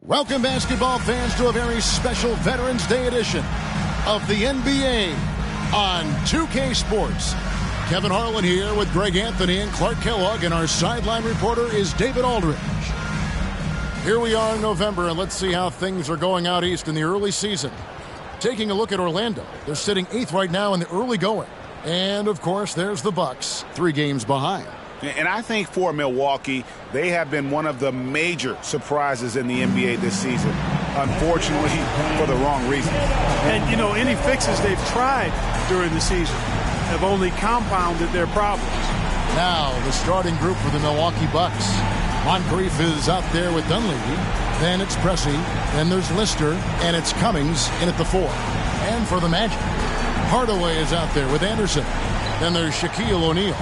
Welcome, basketball fans, to a very special Veterans Day edition of the NBA on 2K Sports. Kevin Harlan here with Greg Anthony and Clark Kellogg, and our sideline reporter is David Aldridge. Here we are in November, and let's see how things are going out east in the early season. Taking a look at Orlando. They're sitting 8th right now in the early going. And, of course, there's the Bucks, 3 games behind. And I think for Milwaukee, they have been one of the major surprises in the NBA this season, unfortunately, for the wrong reasons. And, you know, any fixes they've tried during the season have only compounded their problems. Now, the starting group for the Milwaukee Bucks. Moncrief is out there with Dunleavy. Then it's Pressey. Then there's Lister. And it's Cummings in at the 4. And for the Magic, Hardaway is out there with Anderson. Then there's Shaquille O'Neal.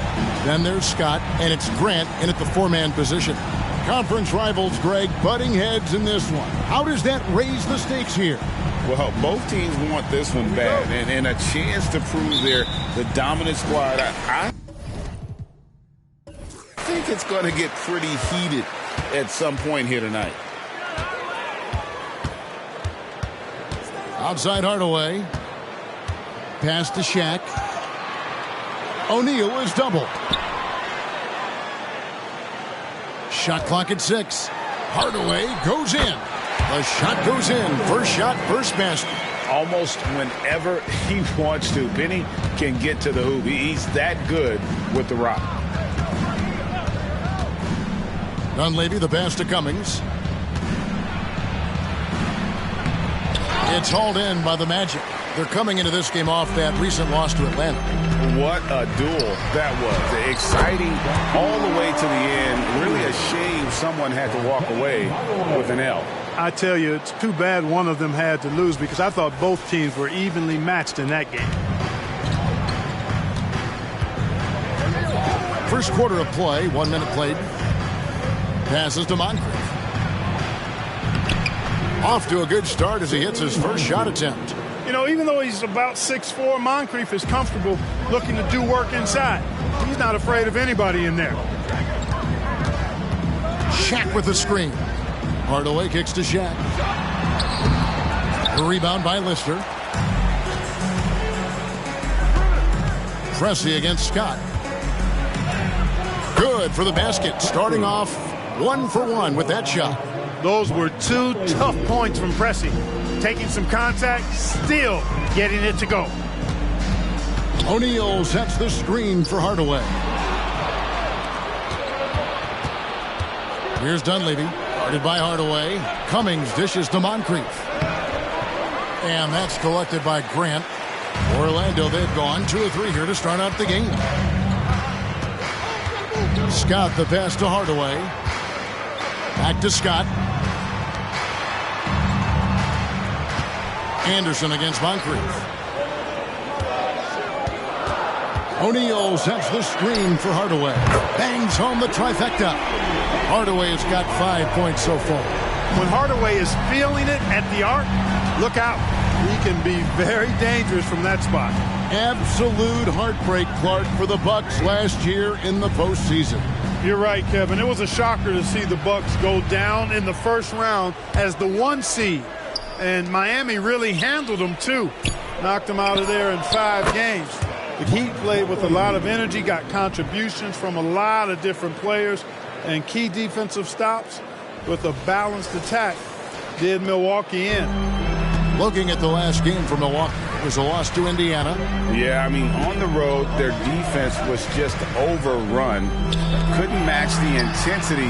Then there's Scott, and it's Grant in at the 4-man position. Conference rivals, Greg, butting heads in this one. How does that raise the stakes here? Well, both teams want this one bad, and a chance to prove the dominant squad. I think it's going to get pretty heated at some point here tonight. Outside Hardaway. Pass to Shaq. O'Neal is doubled. Shot clock at 6. Hardaway goes in. The shot goes in. First shot, first basket. Almost whenever he wants to. Penny can get to the hoop. He's that good with the rock. Dunleavy, the pass to Cummings. It's hauled in by the Magic. They're coming into this game off that recent loss to Atlanta. What a duel that was. Exciting all the way to the end. Really a shame someone had to walk away with an L. I tell you, it's too bad one of them had to lose because I thought both teams were evenly matched in that game. First quarter of play, 1 minute played. Passes to Moncrief. Off to a good start as he hits his first shot attempt. You know, even though he's about 6'4", Moncrief is comfortable looking to do work inside. He's not afraid of anybody in there. Shaq with the screen. Hardaway kicks to Shaq. The rebound by Lister. Pressey against Scott. Good for the basket. Starting off 1 for 1 with that shot. Those were 2 tough points from Pressey. Taking some contact, still getting it to go. O'Neal sets the screen for Hardaway. Here's Dunleavy, guarded by Hardaway. Cummings dishes to Moncrief. And that's collected by Grant. Orlando, they've gone 2 or 3 here to start out the game. Scott, the pass to Hardaway. Back to Scott. Anderson against Moncrief. O'Neal sets the screen for Hardaway. Bangs home the trifecta. Hardaway has got 5 points so far. When Hardaway is feeling it at the arc, look out. He can be very dangerous from that spot. Absolute heartbreak, Clark, for the Bucks last year in the postseason. You're right, Kevin. It was a shocker to see the Bucks go down in the first round as the 1 seed. And Miami really handled them, too. Knocked them out of there in 5 games. The Heat played with a lot of energy, got contributions from a lot of different players, and key defensive stops with a balanced attack did Milwaukee in. Looking at the last game for Milwaukee, it was a loss to Indiana. Yeah, I mean, on the road, their defense was just overrun. Couldn't match the intensity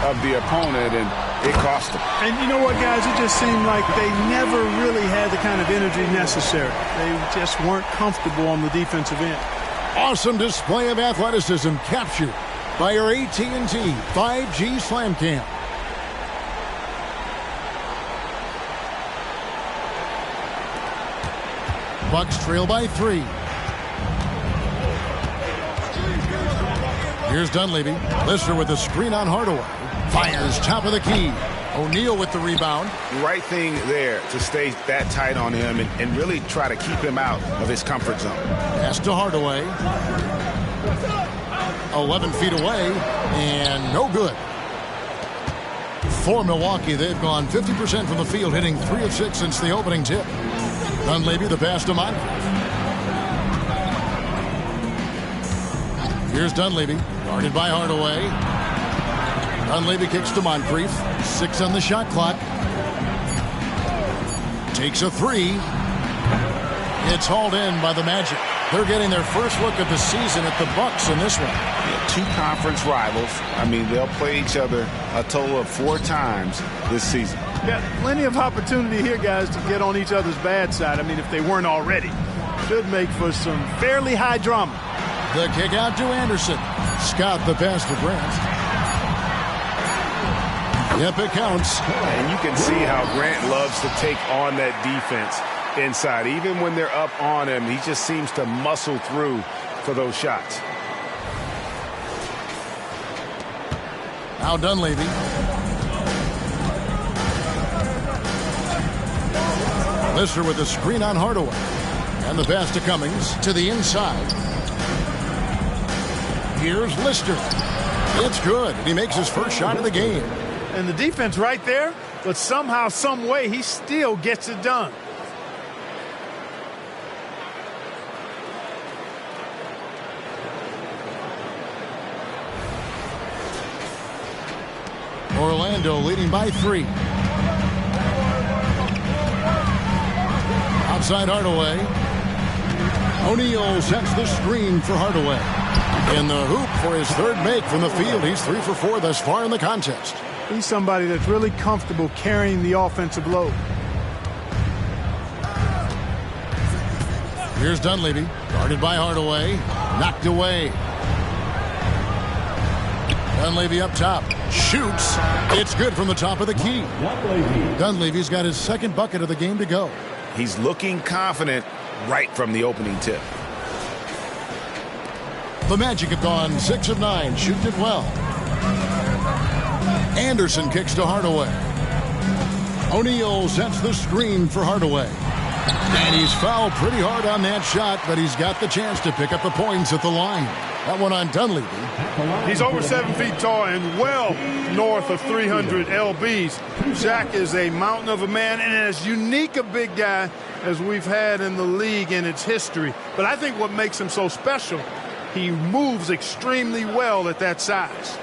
of the opponent, and it cost them. And you know what, guys? It just seemed like they never really had the kind of energy necessary. They just weren't comfortable on the defensive end. Awesome display of athleticism captured by our AT&T 5G Slam Cam. Bucks trail by 3. Here's Dunleavy. Lister with the screen on Hardaway. Fires top of the key. O'Neal with the rebound. Right thing there to stay that tight on him and really try to keep him out of his comfort zone. Pass to Hardaway. 11 feet away and no good. For Milwaukee, they've gone 50% from the field, hitting 3 of 6 since the opening tip. Dunleavy, the pass to Moncrief. Here's Dunleavy, guarded by Hardaway. Dunleavy kicks to Moncrief. 6 on the shot clock. Takes a 3. It's hauled in by the Magic. They're getting their first look at the season at the Bucks in this one. Yeah, 2 conference rivals. I mean, they'll play each other a total of 4 times this season. Got plenty of opportunity here, guys, to get on each other's bad side. I mean, if they weren't already. Should make for some fairly high drama. The kick out to Anderson. Scott the pass to Grant. Yep, it counts. And you can see how Grant loves to take on that defense inside. Even when they're up on him, he just seems to muscle through for those shots. Now Dunleavy. Lister with the screen on Hardaway. And the pass to Cummings to the inside. Here's Lister. It's good. He makes his first shot of the game. And the defense right there, but somehow, some way, he still gets it done. Orlando leading by 3. Outside Hardaway. O'Neal sets the screen for Hardaway. In the hoop for his 3rd make from the field. He's 3 for 4 thus far in the contest. He's somebody that's really comfortable carrying the offensive load. Here's Dunleavy, guarded by Hardaway. Knocked away. Dunleavy up top. Shoots. It's good from the top of the key. Dunleavy's got his 2nd bucket of the game to go. He's looking confident right from the opening tip. The Magic have gone 6 of 9, shooting it well. Anderson kicks to Hardaway. O'Neal sets the screen for Hardaway. And he's fouled pretty hard on that shot, but he's got the chance to pick up the points at the line. That one on Dunleavy. He's over 7 feet tall and well north of 300 lbs. Shaq is a mountain of a man and as unique a big guy as we've had in the league in its history. But I think what makes him so special, he moves extremely well at that size.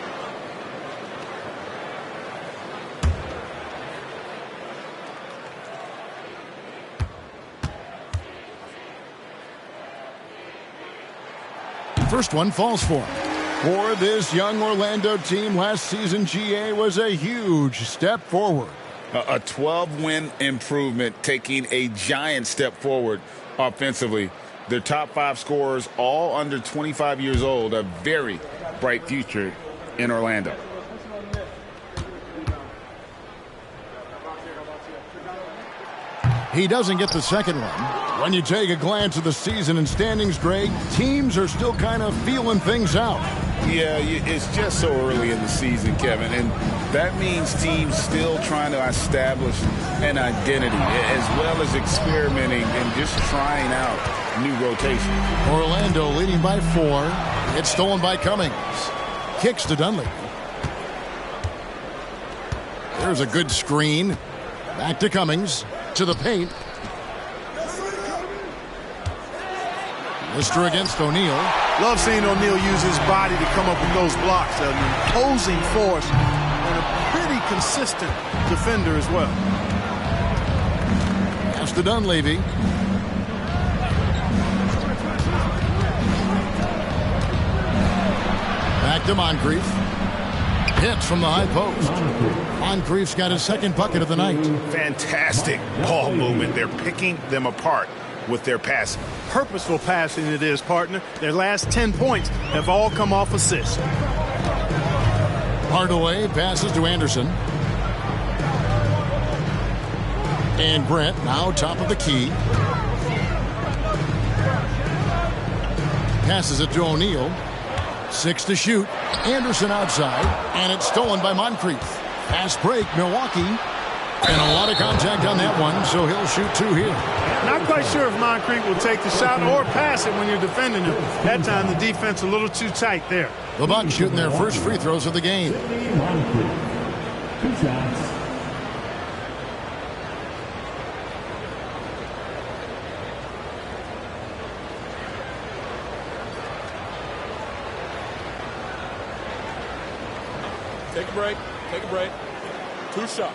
First one falls for him. For this young Orlando team, last season GA was a huge step forward. A 12-win improvement, taking a giant step forward offensively. Their top 5 scorers, all under 25 years old, a very bright future in Orlando. He doesn't get the second one. When you take a glance at the season and standings, Greg, teams are still kind of feeling things out. Yeah, it's just so early in the season, Kevin, and that means teams still trying to establish an identity as well as experimenting and just trying out new rotations. Orlando leading by 4. It's stolen by Cummings. Kicks to Dunleavy. There's a good screen. Back to Cummings. To the paint. Lister against O'Neal. Love seeing O'Neal use his body to come up with those blocks. An imposing force and a pretty consistent defender as well. Pass to Dunleavy. Back to Moncrief. Hits from the high post. Moncrief's got his 2nd bucket of the night. Fantastic ball movement. They're picking them apart with their passing. Purposeful passing it is, partner. Their last 10 points have all come off assists. Hardaway passes to Anderson. And Brent now top of the key. Passes it to O'Neal. 6 to shoot. Anderson outside. And it's stolen by Moncrief. Fast break, Milwaukee. And a lot of contact on that one, so he'll shoot 2 here. Not quite sure if Moncrief will take the shot or pass it when you're defending him. That time the defense a little too tight there. The Bucks shooting their first free throws of the game. 2 shots. Take a break. Take a break. 2 shots.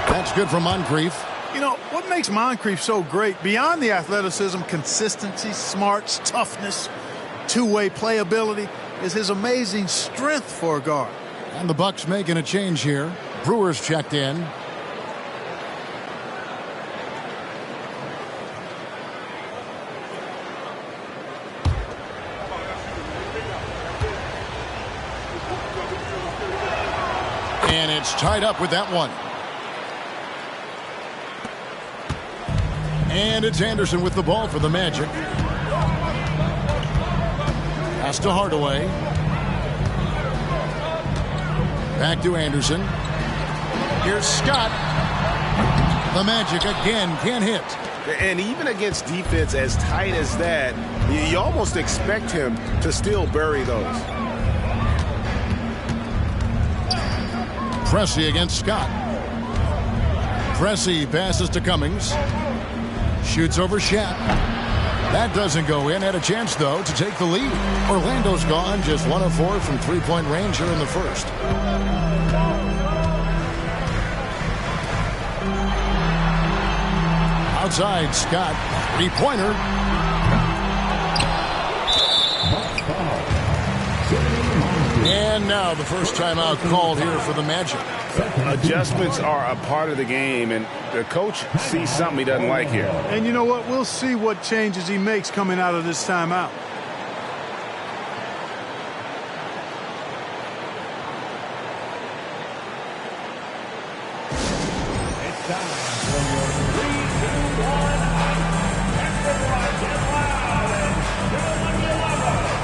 That's good from Moncrief. You know, what makes Moncrief so great, beyond the athleticism, consistency, smarts, toughness, two-way playability, is his amazing strength for a guard. And the Bucks making a change here. Brewers checked in. And it's tied up with that one. And it's Anderson with the ball for the Magic. Pass to Hardaway. Back to Anderson. Here's Scott. The Magic again can't hit. And even against defense as tight as that, you almost expect him to still bury those. Pressey against Scott. Pressey passes to Cummings. Shoots over Shat. That doesn't go in. Had a chance, though, to take the lead. Orlando's gone. Just 1 of 4 from three-point range here in the first. Outside, Scott. Three-pointer. And now the first timeout called here for the Magic. Adjustments are a part of the game, and the coach sees something he doesn't like here. And you know what? We'll see what changes he makes coming out of this timeout. It's time for your 3, 2, 1. Everyone get loud and do what you love.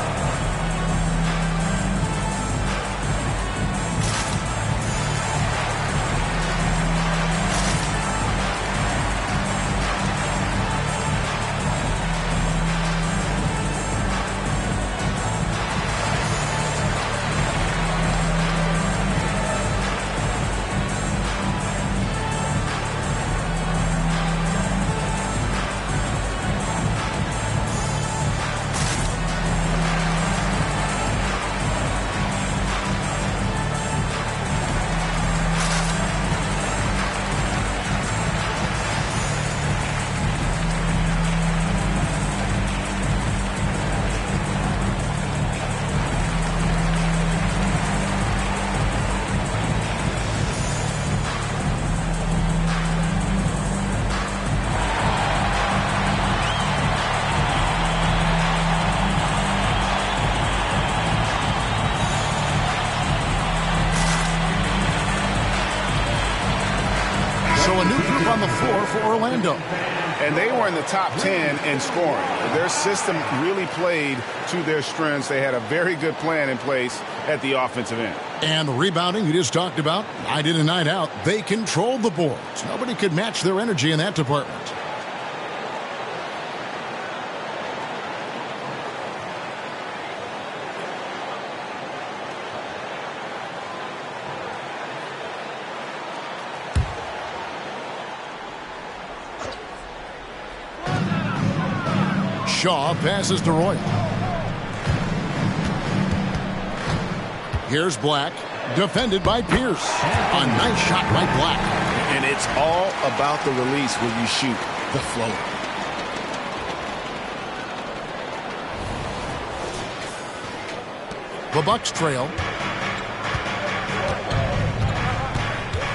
So a new group on the floor for Orlando. And they were in the top 10 in scoring. Their system really played to their strengths. They had a very good plan in place at the offensive end. And the rebounding you just talked about, night in and night out, they controlled the boards. Nobody could match their energy in that department. Shaw passes to Roy. Here's Black, defended by Pierce. A nice shot by Black. And it's all about the release when you shoot the floater. The Bucks trail.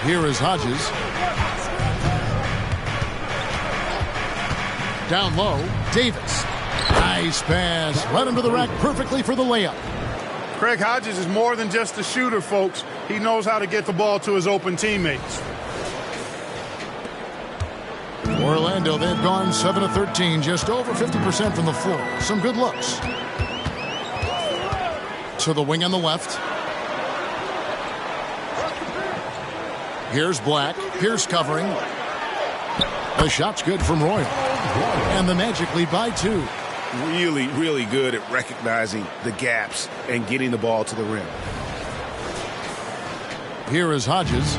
Here is Hodges. Down low, Davis. Nice pass. Led him to the rack perfectly for the layup. Craig Hodges is more than just a shooter, folks. He knows how to get the ball to his open teammates. Orlando, they've gone 7 of 13, just over 50% from the floor. Some good looks. To the wing on the left. Here's Black. Pierce covering. The shot's good from Royal. And the Magic lead by 2. Really, really good at recognizing the gaps and getting the ball to the rim. Here is Hodges.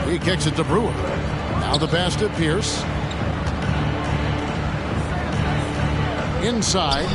He kicks it to Brewer. Now the pass to Pierce. Inside.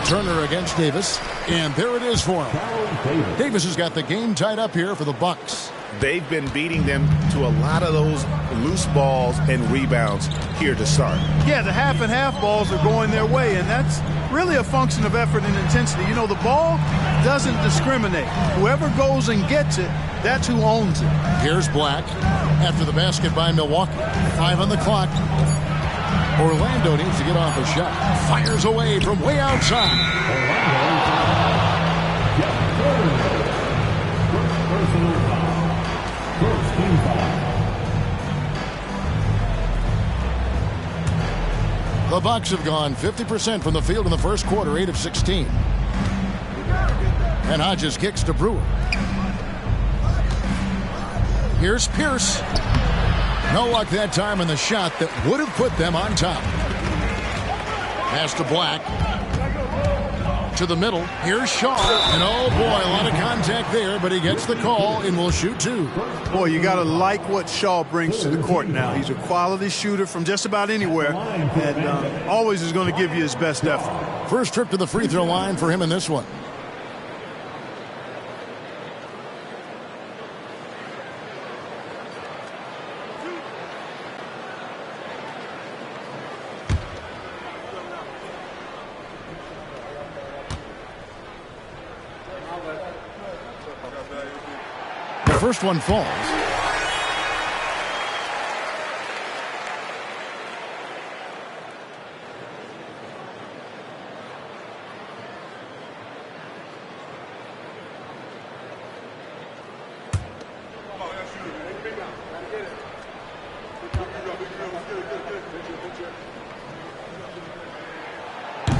Turner against Davis. And there it is for him. Davis has got the game tied up here for the Bucks. They've been beating them to a lot of those loose balls and rebounds here to start. Yeah, the half and half balls are going their way, and that's really a function of effort and intensity. You know, the ball doesn't discriminate. Whoever goes and gets it, that's who owns it. Here's Black after the basket by Milwaukee. 5 on the clock. Orlando needs to get off a shot. Fires away from way outside. The Bucks have gone 50% from the field in the first quarter, 8 of 16. And Hodges kicks to Brewer. Here's Pierce. No luck that time in the shot that would have put them on top. Pass to Black. To the middle. Here's Shaw. And oh boy, a lot of contact there, but he gets the call and will shoot 2. Boy, you got to like what Shaw brings to the court now. He's a quality shooter from just about anywhere and always is going to give you his best effort. First trip to the free throw line for him in this one. First one falls.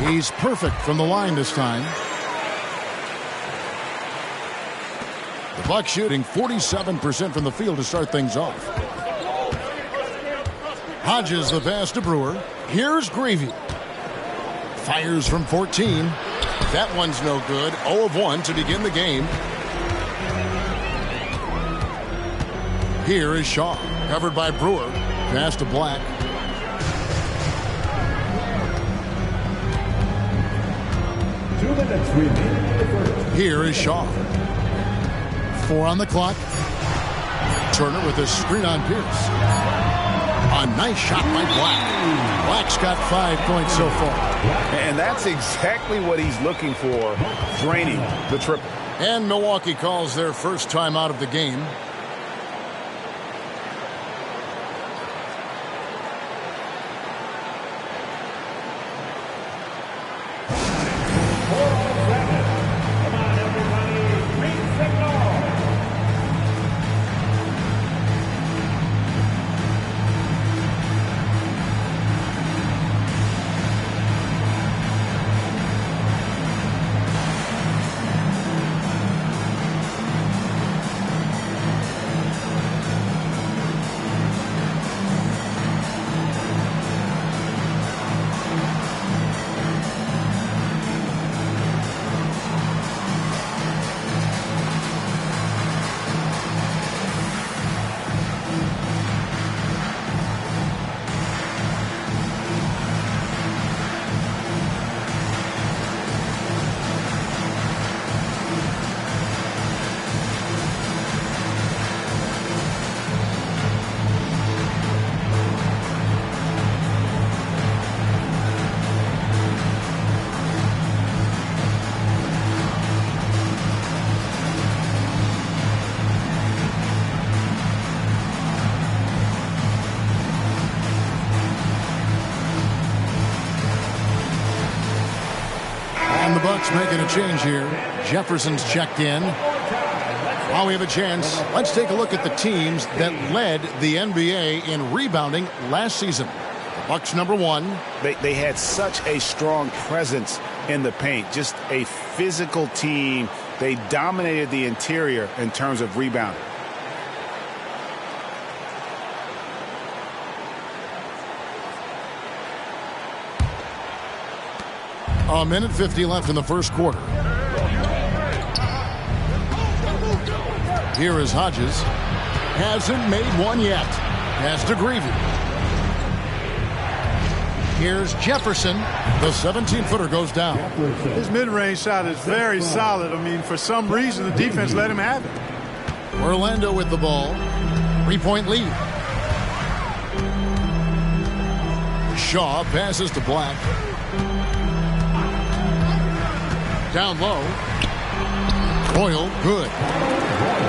He's perfect from the line this time. The Bucks shooting 47% from the field to start things off. Hodges the pass to Brewer. Here's Gravy. Fires from 14. That one's no good. 0 of 1 to begin the game. Here is Shaw. Covered by Brewer. Pass to Black. Here is Shaw. 4 on the clock. Turner with a screen on Pierce. A nice shot by Black. Black's got 5 points so far. And that's exactly what he's looking for, draining the triple. And Milwaukee calls their first time out of the game. Bucks making a change here. Jefferson's checked in. While we have a chance, let's take a look at the teams that led the NBA in rebounding last season. The Bucks number 1. They had such a strong presence in the paint. Just a physical team They dominated the interior in terms of rebounding. A minute 50 left in the first quarter. Here is Hodges. Hasn't made one yet. Pass to Greavy. Here's Jefferson. The 17-footer goes down. His mid-range shot is very solid. I mean, for some reason, the defense let him have it. Orlando with the ball. 3-point lead. Shaw passes to Black. Down low. Boyle, good.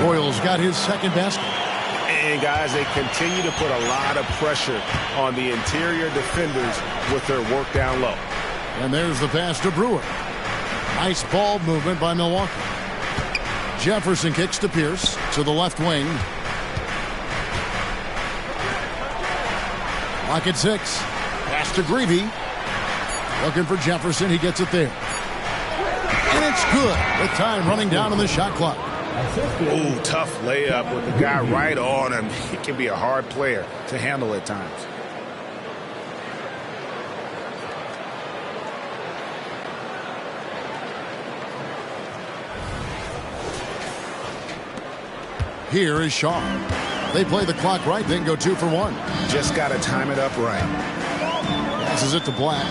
Boyle's got his second basket. And, guys, they continue to put a lot of pressure on the interior defenders with their work down low. And there's the pass to Brewer. Nice ball movement by Milwaukee. Jefferson kicks to Pierce to the left wing. Lock at 6. Pass to Greavy. Looking for Jefferson. He gets it there. And it's good. With time running down on the shot clock. Ooh, tough layup with the guy right on him. He can be a hard player to handle at times. Here is Shaw. They play the clock right, then go 2 for 1. Just got to time it up right. Passes it to Black.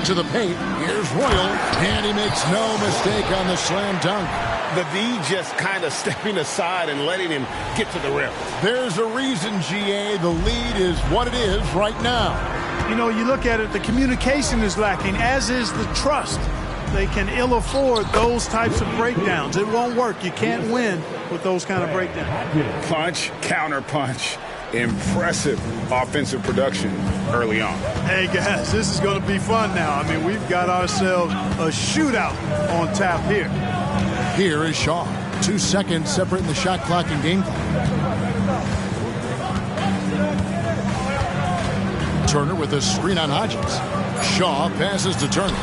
To the paint. Here's Royal. And he makes no mistake on the slam dunk. The D just kind of stepping aside and letting him get to the rim. There's a reason, GA. The lead is what it is right now. You know, you look at it, the communication is lacking, as is the trust. They can ill afford those types of breakdowns. It won't work. You can't win with those kind of breakdowns. Punch, counter punch. Impressive offensive production early on. Hey, guys, this is going to be fun now. I mean, we've got ourselves a shootout on tap here. Here is Shaw. 2 seconds separating the shot clock and game clock. Turner with a screen on Hodges. Shaw passes to Turner.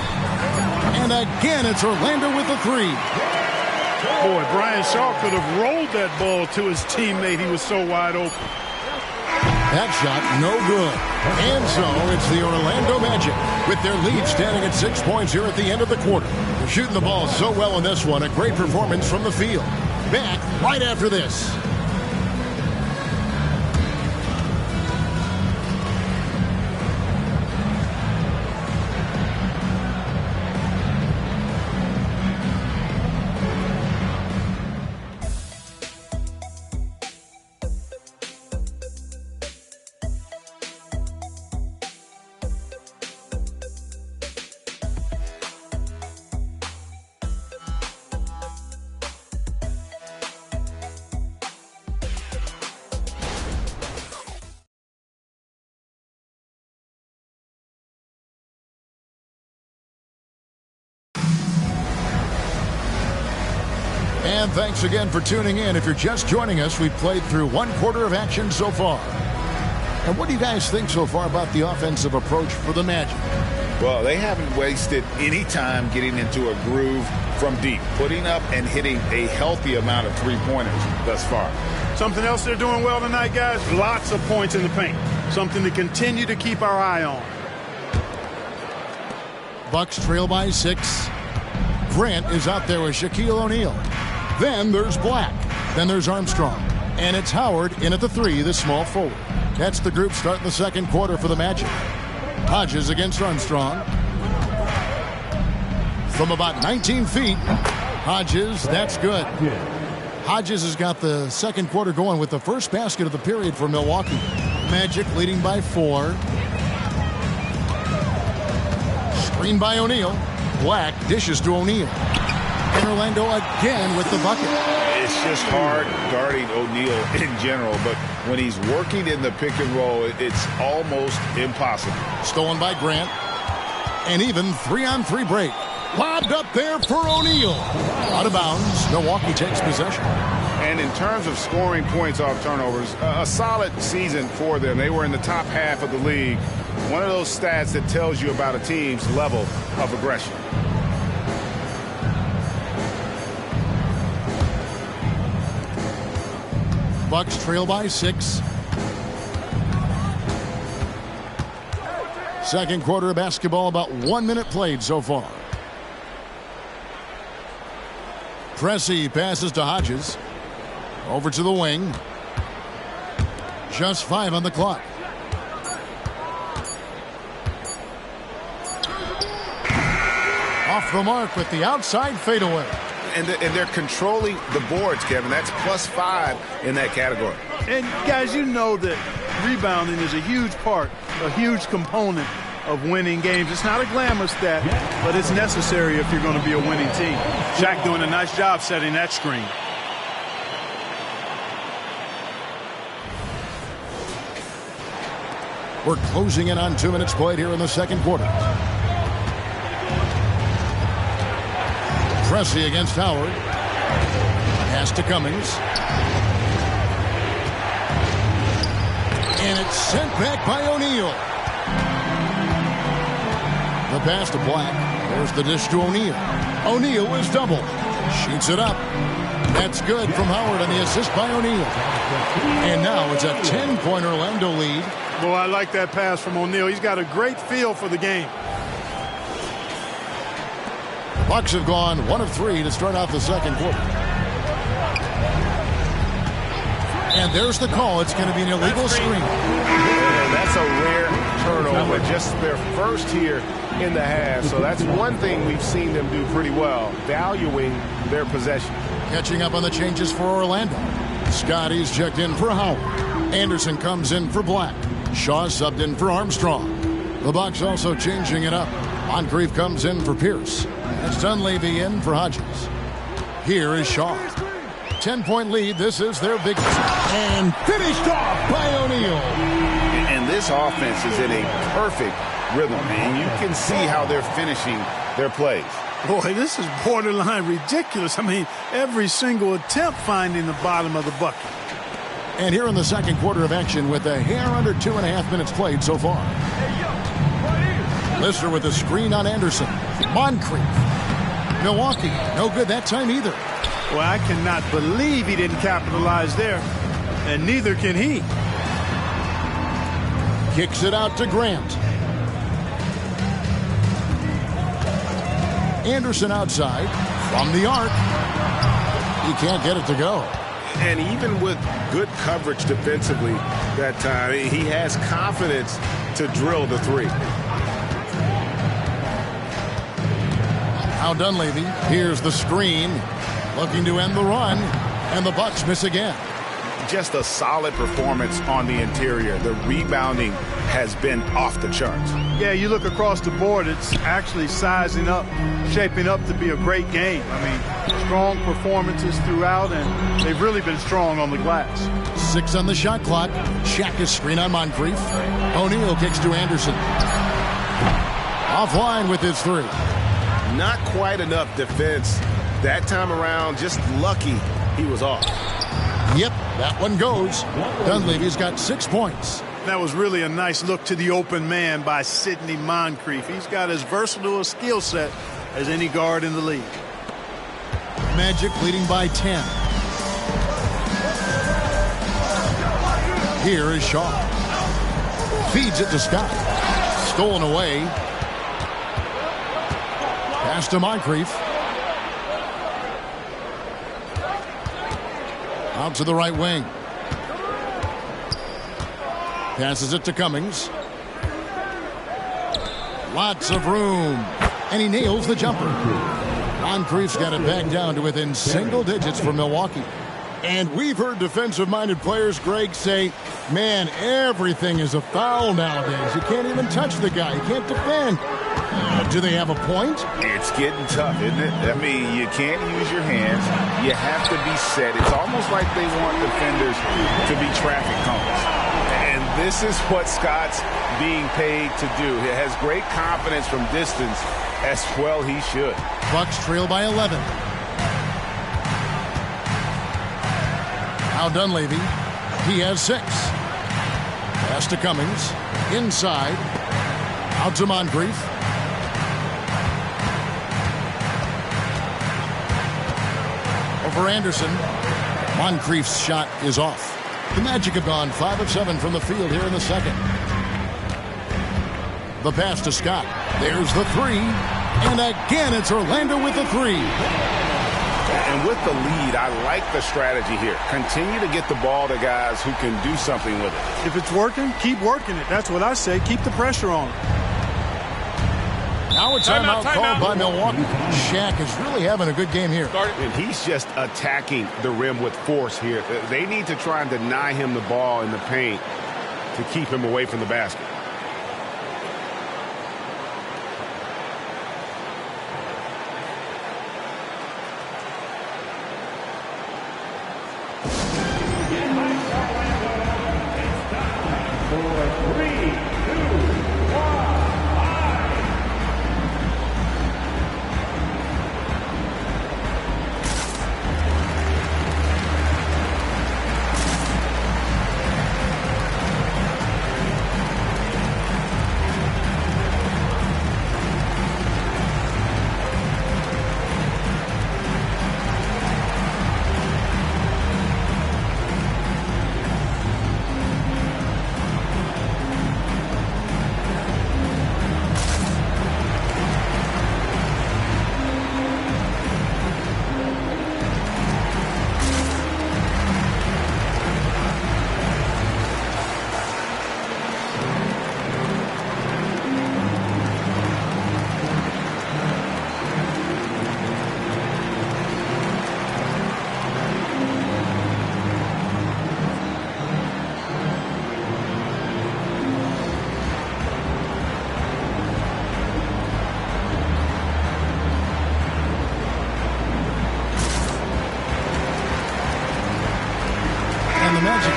And again, it's Orlando with the 3. Boy, Brian Shaw could have rolled that ball to his teammate. He was so wide open. That shot, no good. And so it's the Orlando Magic with their lead standing at 6 points here at the end of the quarter. They're shooting the ball so well in this one. A great performance from the field. Back right after this. And thanks again for tuning in. If you're just joining us, we've played through 1 quarter of action so far. And what do you guys think so far about the offensive approach for the Magic? Well, they haven't wasted any time getting into a groove from deep, putting up and hitting a healthy amount of three-pointers thus far. Something else they're doing well tonight, guys, lots of points in the paint. Something to continue to keep our eye on. Bucks trail by 6. Grant is out there with Shaquille O'Neal. Then there's Black. Then there's Armstrong. And it's Howard in at the 3, the small forward. That's the group starting the second quarter for the Magic. Hodges against Armstrong. From about 19 feet, Hodges, that's good. Hodges has got the second quarter going with the first basket of the period for Milwaukee. Magic leading by 4. Screen by O'Neal. Black dishes to O'Neal. And Orlando again with the bucket. It's just hard guarding O'Neal in general, but when he's working in the pick and roll, it's almost impossible. Stolen by Grant. And even 3-on-3 break. Lobbed up there for O'Neal. Out of bounds. Milwaukee takes possession. And in terms of scoring points off turnovers, a solid season for them. They were in the top half of the league. One of those stats that tells you about a team's level of aggression. Bucks trail by 6. Second quarter of basketball, about 1 minute played so far. Pressey passes to Hodges. Over to the wing. Just 5 on the clock. Off the mark with the outside fadeaway. And they're controlling the boards, Kevin. That's +5 in that category. And, guys, you know that rebounding is a huge part, a huge component of winning games. It's not a glamorous stat, but it's necessary if you're going to be a winning team. Shaq doing a nice job setting that screen. We're closing in on 2 minutes played here in the second quarter. Pressey against Howard. Pass to Cummings. And it's sent back by O'Neal. The pass to Black. There's the dish to O'Neal. O'Neal is double. Shoots it up. That's good from Howard on the assist by O'Neal. And now it's a 10-point Orlando lead. Boy, I like that pass from O'Neal. He's got a great feel for the game. Bucks have gone 1 of 3 to start out the second quarter. And there's the call. It's going to be an illegal screen. That's a rare turnover. Just their first here in the half. So that's one thing we've seen them do pretty well, valuing their possession. Catching up on the changes for Orlando. Scotty's checked in for Howard. Anderson comes in for Black. Shaw subbed in for Armstrong. The Bucks also changing it up. Moncrief comes in for Pierce. That's Dunleavy in for Hodges. Here is Shaw. 10-point lead. This is their big... And finished off by O'Neal. And this offense is in a perfect rhythm, and you can see how they're finishing their plays. Boy, this is borderline ridiculous. I mean, every single attempt finding the bottom of the bucket. And here in the second quarter of action with a hair under 2.5 minutes played so far. Lister with a screen on Anderson. Moncrief. Milwaukee, no good that time either. Well, I cannot believe he didn't capitalize there, and neither can he. Kicks it out to Grant. Anderson outside from the arc. He can't get it to go. And even with good coverage defensively that time, he has confidence to drill the three. Now Dunleavy, here's the screen, looking to end the run, and the Bucks miss again. Just a solid performance on the interior. The rebounding has been off the charts. Yeah, you look across the board, it's actually sizing up, shaping up to be a great game. I mean, strong performances throughout, and they've really been strong on the glass. 6 on the shot clock. Shaq is screen on Moncrief. O'Neal kicks to Anderson. Offline with his 3. Not quite enough defense that time around. Just lucky he was off. Yep, that one goes. Dunleavy's got 6 points. That was really a nice look to the open man by Sidney Moncrief. He's got as versatile a skill set as any guard in the league. Magic leading by 10. Here is Shaw. Feeds it to Scott. Stolen away. Pass to Moncrief. Out to the right wing. Passes it to Cummings. Lots of room. And he nails the jumper. Moncrief's got it back down to within single digits for Milwaukee. And we've heard defensive-minded players, Greg, say, man, everything is a foul nowadays. You can't even touch the guy. You can't defend. Do they have a point? It's getting tough, isn't it? I mean, you can't use your hands. You have to be set. It's almost like they want defenders to be traffic cones. And this is what Scott's being paid to do. He has great confidence from distance, as well he should. Bucks trail by 11. Now Dunleavy. He has 6. Pass to Cummings. Inside. Out to Moncrief. Over Anderson. Moncrief's shot is off. The Magic have gone 5 of 7 from the field here in the second. The pass to Scott. There's the three. And again, it's Orlando with the three. And with the lead, I like the strategy here. Continue to get the ball to guys who can do something with it. If it's working, keep working it. That's what I say. Keep the pressure on. Now a timeout called by Milwaukee. Shaq is really having a good game here. And he's just attacking the rim with force here. They need to try and deny him the ball in the paint to keep him away from the basket.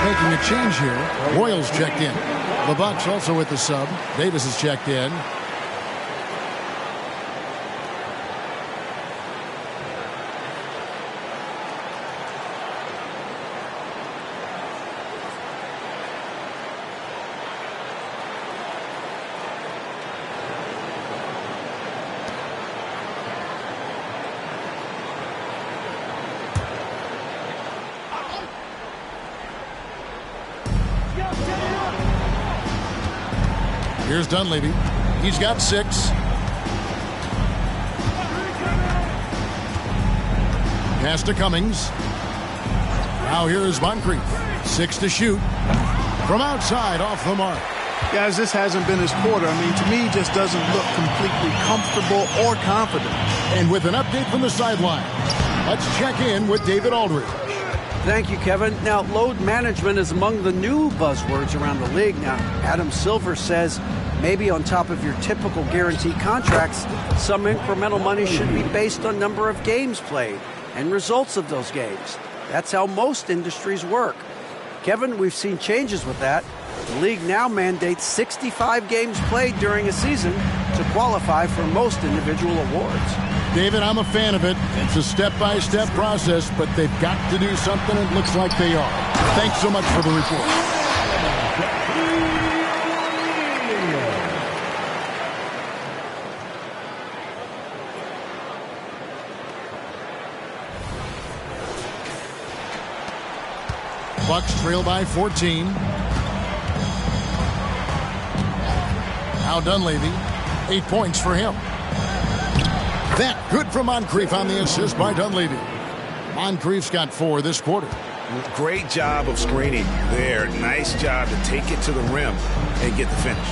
Making a change here. Royals checked in. The Bucks also with the sub. Davis is checked in. Here's Dunleavy. He's got 6. Pass to Cummings. Now here is Moncrief. 6 to shoot. From outside, off the mark. Guys, this hasn't been his quarter. I mean, to me, he just doesn't look completely comfortable or confident. And with an update from the sideline, let's check in with David Aldridge. Thank you, Kevin. Now, load management is among the new buzzwords around the league. Now, Adam Silver says maybe on top of your typical guaranteed contracts, some incremental money should be based on number of games played and results of those games. That's how most industries work. Kevin, we've seen changes with that. The league now mandates 65 games played during a season to qualify for most individual awards. David, I'm a fan of it. It's a step-by-step process, but they've got to do something. It looks like they are. Thanks so much for the report. Bucks trail by 14. Now Dunleavy, 8 points for him. That good for Moncrief on the assist by Dunleavy. Moncrief's got 4 this quarter. Great job of screening there. Nice job to take it to the rim and get the finish.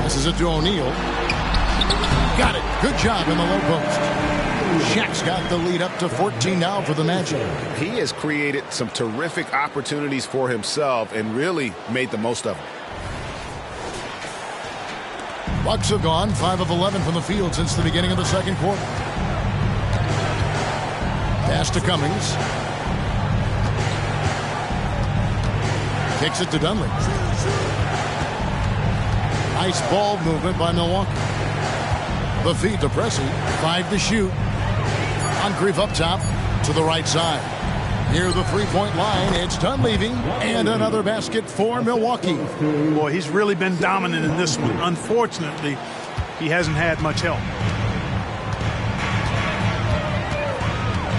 Passes it to O'Neal. Got it. Good job in the low post. Shaq's got the lead up to 14 now for the Magic. He has created some terrific opportunities for himself and really made the most of them. Bucks have gone 5 of 11 from the field since the beginning of the second quarter. Pass to Cummings. Kicks it to Dunleavy. Nice ball movement by Milwaukee. The feed to Pressey. 5 to shoot. Moncrief up top to the right side. Near the three-point line, it's Dunleavy, and another basket for Milwaukee. Boy, he's really been dominant in this one. Unfortunately, he hasn't had much help.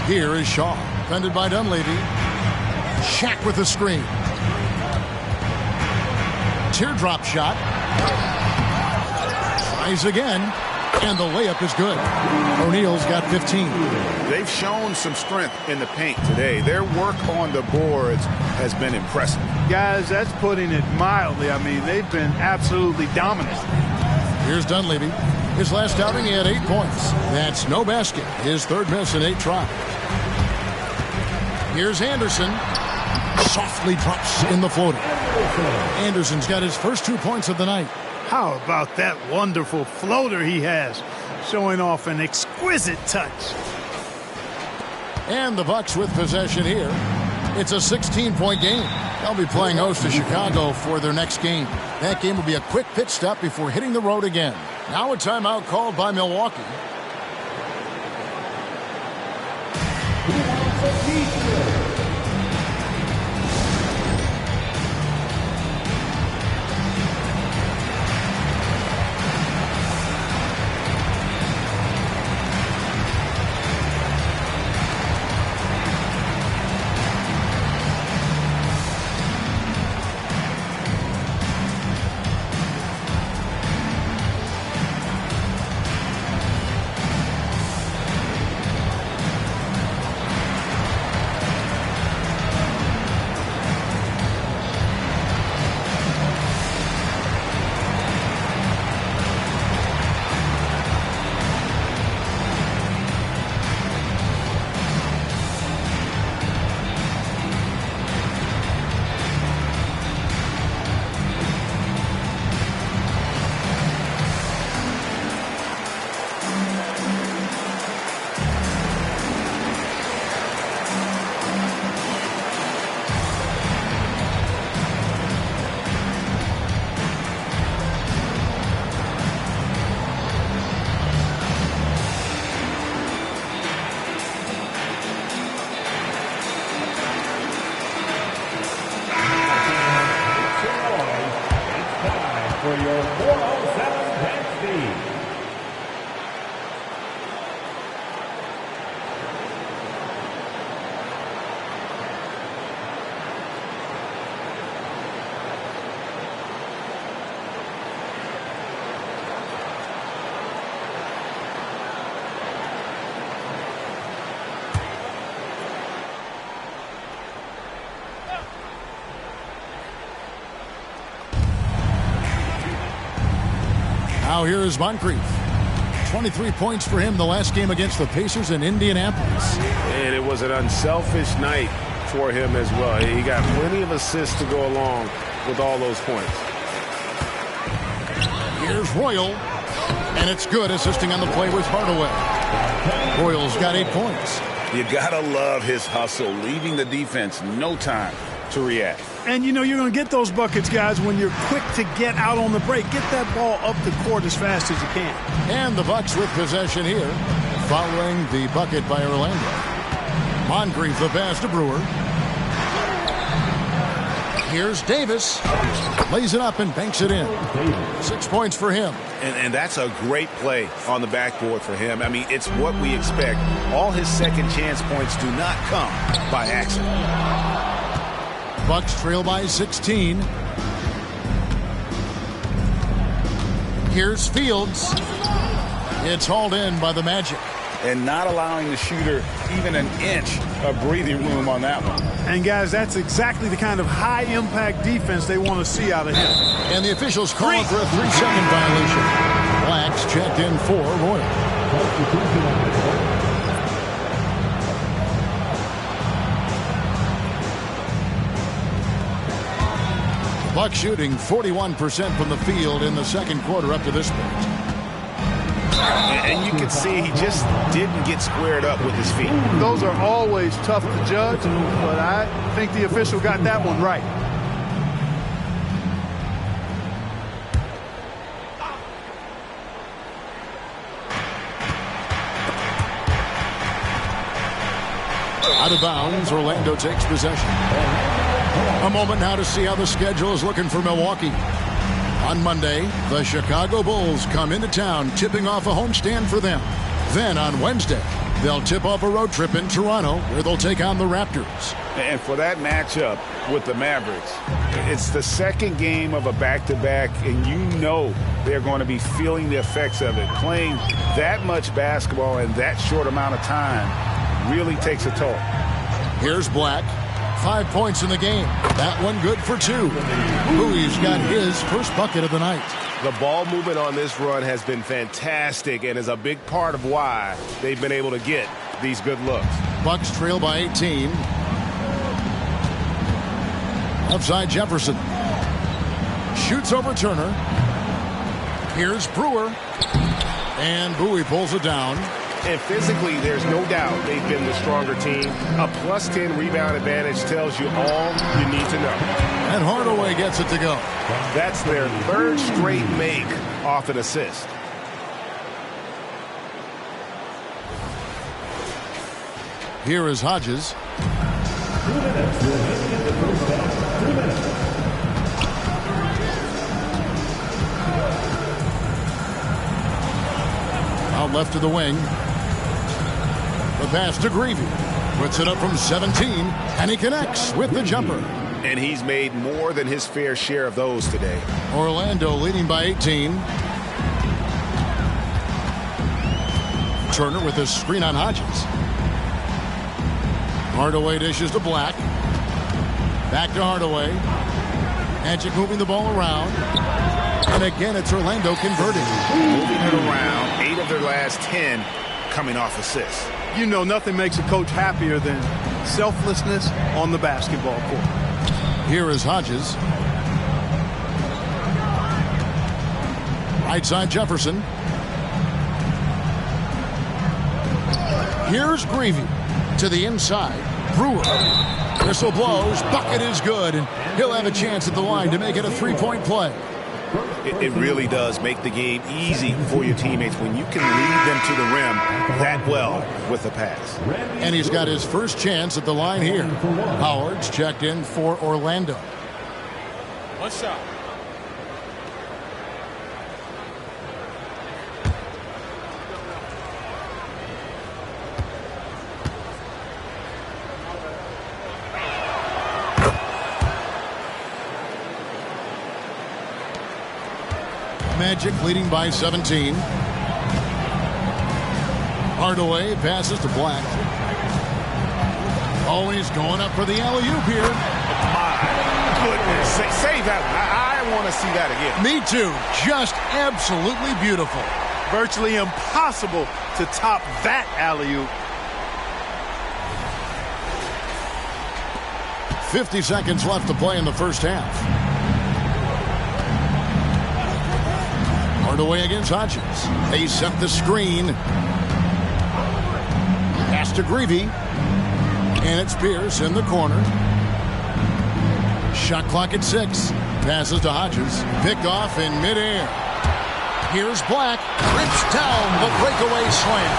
Here is Shaw, defended by Dunleavy. Shaq with the screen. Teardrop shot. Tries again, and the layup is good. O'Neal's got 15. They've shown some strength in the paint today. Their work on the boards has been impressive. Guys, that's putting it mildly. I mean, they've been absolutely dominant. Here's Dunleavy. His last outing, he had 8 points. That's no basket. His third miss in 8 tries. Here's Anderson. Softly drops in the floater. Anderson's got his first 2 points of the night. How about that wonderful floater he has, showing off an exquisite touch. And the Bucks with possession here. It's a 16-point game. They'll be playing host to Chicago for their next game. That game will be a quick pit stop before hitting the road again. Now a timeout called by Milwaukee. For your 407 dance feed. Now here is Moncrief. 23 points for him the last game against the Pacers in Indianapolis. And it was an unselfish night for him as well. He got plenty of assists to go along with all those points. Here's Royal, and it's good. Assisting on the play with Hardaway. Royal's got 8 points. You gotta love his hustle, leaving the defense no time to react. And, you know, you're going to get those buckets, guys, when you're quick to get out on the break. Get that ball up the court as fast as you can. And the Bucks with possession here, following the bucket by Orlando. Moncrief the pass to Brewer. Here's Davis. Lays it up and banks it in. 6 points for him. And that's a great play on the backboard for him. I mean, it's what we expect. All his second chance points do not come by accident. Bucks trail by 16. Here's Fields. It's hauled in by the Magic. And not allowing the shooter even an inch of breathing room on that one. And, guys, that's exactly the kind of high-impact defense they want to see out of him. And the officials call it for a 3-second violation. Blacks checked in for Royal. Bucks shooting 41% from the field in the second quarter up to this point. And you can see he just didn't get squared up with his feet. Those are always tough to judge, but I think the official got that one right. Out of bounds, Orlando takes possession. A moment now to see how the schedule is looking for Milwaukee. On Monday, the Chicago Bulls come into town, tipping off a homestand for them. Then on Wednesday, they'll tip off a road trip in Toronto where they'll take on the Raptors. And for that matchup with the Mavericks, it's the second game of a back-to-back, and you know they're going to be feeling the effects of it. Playing that much basketball in that short amount of time really takes a toll. Here's Black. 5 points in the game. That one good for 2. Bowie's got his first bucket of the night. The ball movement on this run has been fantastic and is a big part of why they've been able to get these good looks. Bucks trail by 18. Outside Jefferson. Shoots over Turner. Here's Brewer. And Bowie pulls it down. And physically, there's no doubt they've been the stronger team. A plus 10 rebound advantage tells you all you need to know. And Hardaway gets it to go. That's their third straight make off an assist. Here is Hodges. Out left to the wing. The pass to Greavy. Puts it up from 17, and he connects with the jumper. And he's made more than his fair share of those today. Orlando leading by 18. Turner with a screen on Hodges. Hardaway dishes to Black. Back to Hardaway. Magic moving the ball around. And again, it's Orlando converting. Moving it around, 8 of their last 10 coming off assists. You know, nothing makes a coach happier than selflessness on the basketball court. Here is Hodges. Right side Jefferson. Here's Greavy to the inside. Brewer. Whistle blows. Bucket is good. And he'll have a chance at the line to make it a 3-point play. It really does make the game easy for your teammates when you can lead them to the rim that well with a pass. And he's got his first chance at the line here. Howard's checked in for Orlando. One shot. Magic leading by 17. Hardaway passes to Black. Oh, he's going up for the alley-oop here. My goodness. Save that one. I want to see that again. Me too. Just absolutely beautiful. Virtually impossible to top that alley-oop. 50 seconds left to play in the first half. Hardaway against Hodges. They set the screen. Pass to Greavy. And it's Pierce in the corner. Shot clock at 6. Passes to Hodges. Picked off in midair. Here's Black. Rips down the breakaway slam.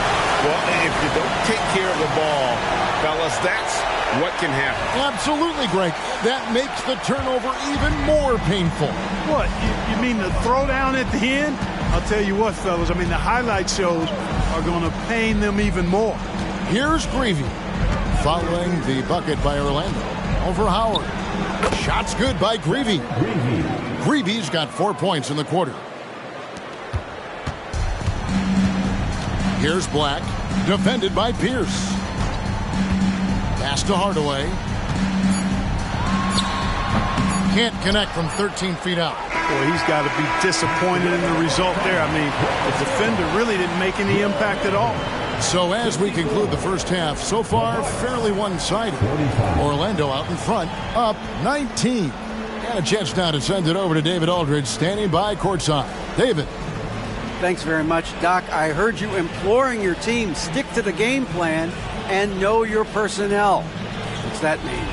Well, if you don't take care of the ball, fellas, that's what can happen. Absolutely, Greg. That makes the turnover even more painful. What, you mean the throwdown at the end? I'll tell you what, fellas, I mean, the highlight shows are going to pain them even more. Here's Greavy. Following the bucket by Orlando. Over Howard. Shot's good by Greavy. Greavy's got 4 points in the quarter. Here's Black. Defended by Pierce. Pass to Hardaway. Can't connect from 13 feet out. Boy, he's got to be disappointed in the result there. I mean, the defender really didn't make any impact at all. So as we conclude the first half, so far fairly one-sided. Orlando out in front, up 19. And a chance now to send it over to David Aldridge, standing by courtside. David. Thanks very much, Doc. I heard you imploring your team, stick to the game plan and know your personnel. What's that mean?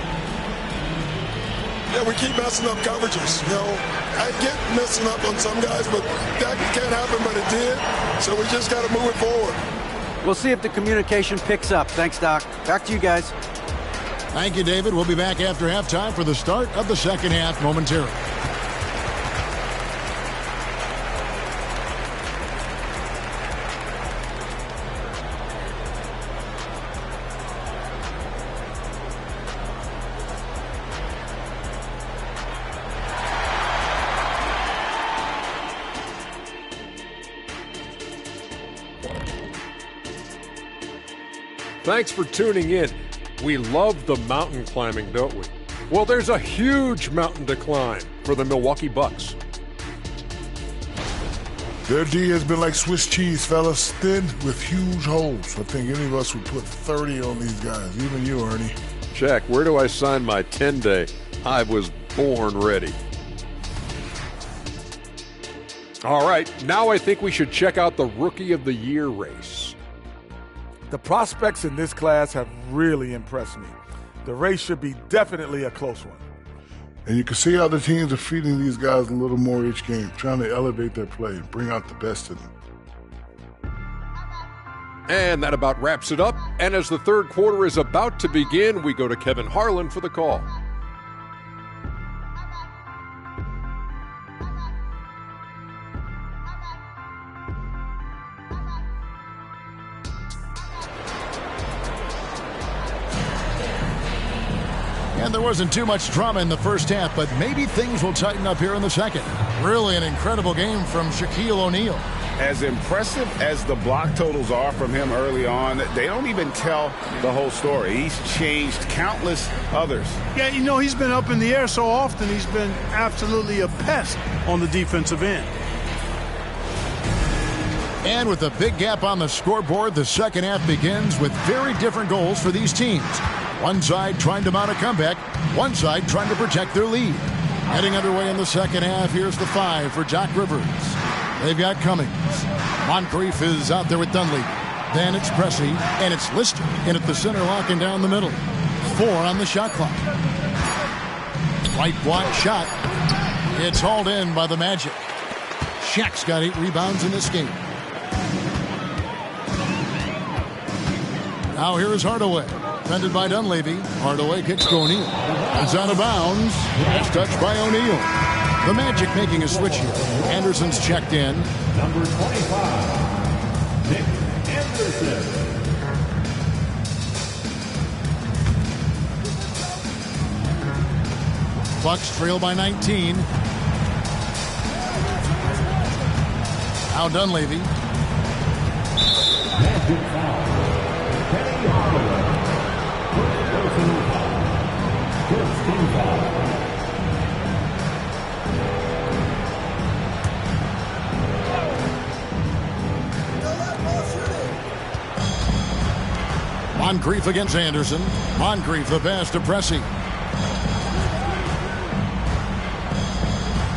Yeah, we keep messing up coverages. You know, I get messing up on some guys, but that can't happen, but it did. So we just got to move it forward. We'll see if the communication picks up. Thanks, Doc. Back to you guys. Thank you, David. We'll be back after halftime for the start of the second half momentarily. Thanks for tuning in. We love the mountain climbing, don't we? Well, there's a huge mountain to climb for the Milwaukee Bucks. Their D has been like Swiss cheese, fellas, thin with huge holes. I think any of us would put 30 on these guys, even you, Ernie. Jack, where do I sign my 10-day? I was born ready. All right, now I think we should check out the Rookie of the Year race. The prospects in this class have really impressed me. The race should be definitely a close one. And you can see how the teams are feeding these guys a little more each game, trying to elevate their play and bring out the best in them. And that about wraps it up. And as the third quarter is about to begin, we go to Kevin Harlan for the call. And there wasn't too much drama in the first half, but maybe things will tighten up here in the second. Really an incredible game from Shaquille O'Neal. As impressive as the block totals are from him early on, they don't even tell the whole story. He's changed countless others. Yeah, you know, he's been up in the air so often, he's been absolutely a pest on the defensive end. And with a big gap on the scoreboard, the second half begins with very different goals for these teams. One side trying to mount a comeback, one side trying to protect their lead. Heading underway in the second half, here's the 5 for Doc Rivers. They've got Cummings. Moncrief is out there with Dunleavy. Then it's Pressey, and it's Lister in at the center, locking down the middle. 4 on the shot clock. Right block shot. It's hauled in by the Magic. Shaq's got 8 rebounds in this game. Now here is Hardaway. Defended by Dunleavy. Hardaway kicks to O'Neal. It's out of bounds. It's touched by O'Neal. The Magic making a switch here. Anderson's checked in. Number 25, Nick Anderson. Bucks trail by 19. Now Dunleavy. Magic foul. Kenny Hardaway. Personal foul. First team foul. Moncrief against Anderson. Moncrief the pass to Pressey.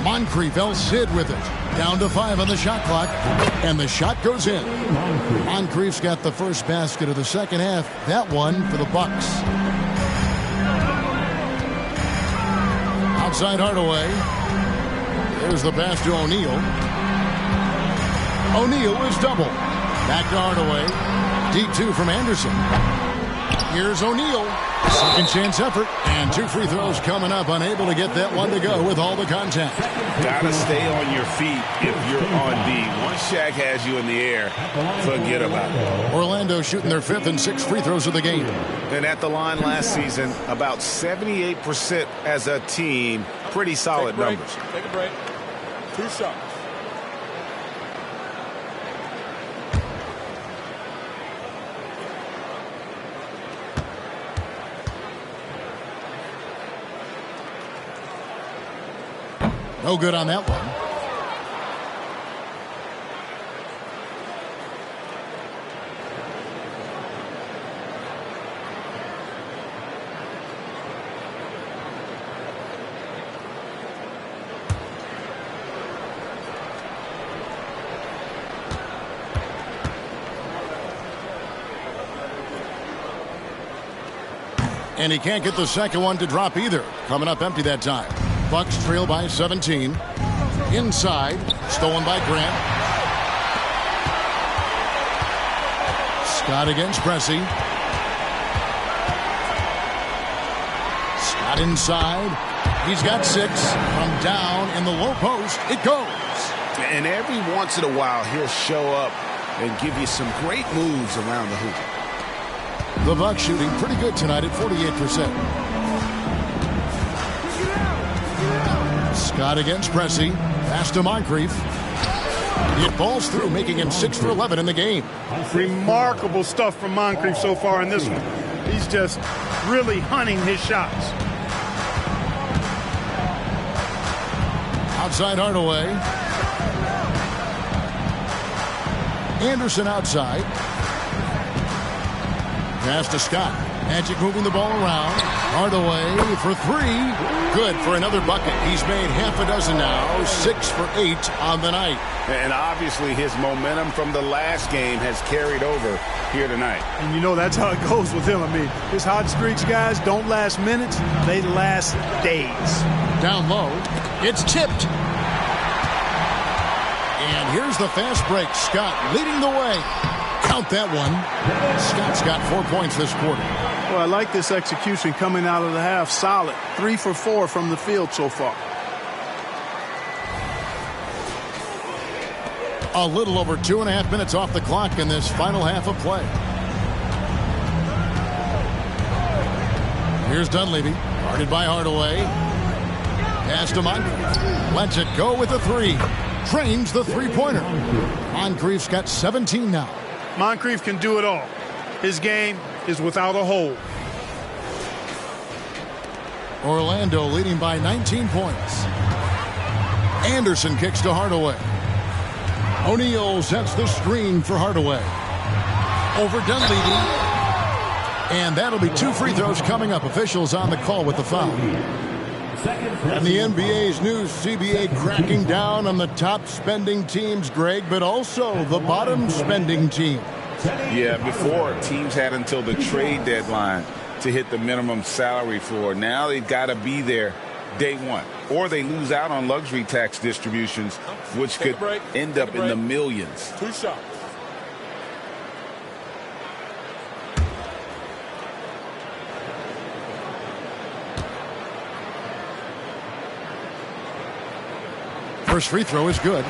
Moncrief, El Cid with it. Down to 5 on the shot clock. And the shot goes in. Moncrief's got the first basket of the second half. That one for the Bucks. Outside Hardaway. There's the pass to O'Neal. O'Neal is double. Back to Hardaway. D2 from Anderson. Here's O'Neal. Second chance effort. And 2 free throws coming up. Unable to get that one to go with all the contact. Gotta stay on your feet if you're on D. Once Shaq has you in the air, forget about it. Orlando shooting their 5th and 6th free throws of the game. And at the line last season, about 78% as a team. Pretty solid numbers. Take a break. 2 shots. No good on that one. And he can't get the second one to drop either. Coming up empty that time. Bucks trail by 17. Inside. Stolen by Grant. Scott against Pressey. Scott inside. He's got 6. From down in the low post. It goes. And every once in a while, he'll show up and give you some great moves around the hoop. The Bucks shooting pretty good tonight at 48%. Scott against Pressey. Pass to Moncrief. It falls through, making him 6 for 11 in the game. Remarkable stuff from Moncrief so far in this one. He's just really hunting his shots. Outside Hardaway. Anderson outside. Pass to Scott. Magic moving the ball around. Hardaway for 3. Good for another bucket. He's made half a dozen now. 6 for 8 on the night. And obviously his momentum from the last game has carried over here tonight. And you know that's how it goes with him. I mean, his hot streaks, guys, don't last minutes. They last days. Down low. It's tipped. And here's the fast break. Scott leading the way. Count that one. Scott's got 4 points this quarter. Well, I like this execution coming out of the half. Solid. 3 for 4 from the field so far. A little over 2.5 minutes off the clock in this final half of play. Here's Dunleavy. Guarded by Hardaway. Pass to Moncrief. Lets it go with a 3. Trains the three-pointer. Moncrief's got 17 now. Moncrief can do it all. His game is without a hole. Orlando leading by 19 points. Anderson kicks to Hardaway. O'Neal sets the screen for Hardaway. Over Dunleavy. And that'll be 2 free throws coming up. Officials on the call with the foul. And the NBA's new CBA cracking down on the top spending teams, Greg, but also the bottom spending team. Yeah, before teams had until the trade deadline to hit the minimum salary floor. Now they've got to be there day one, or they lose out on luxury tax distributions, which could end up in the millions. 2 shots. First free throw is good.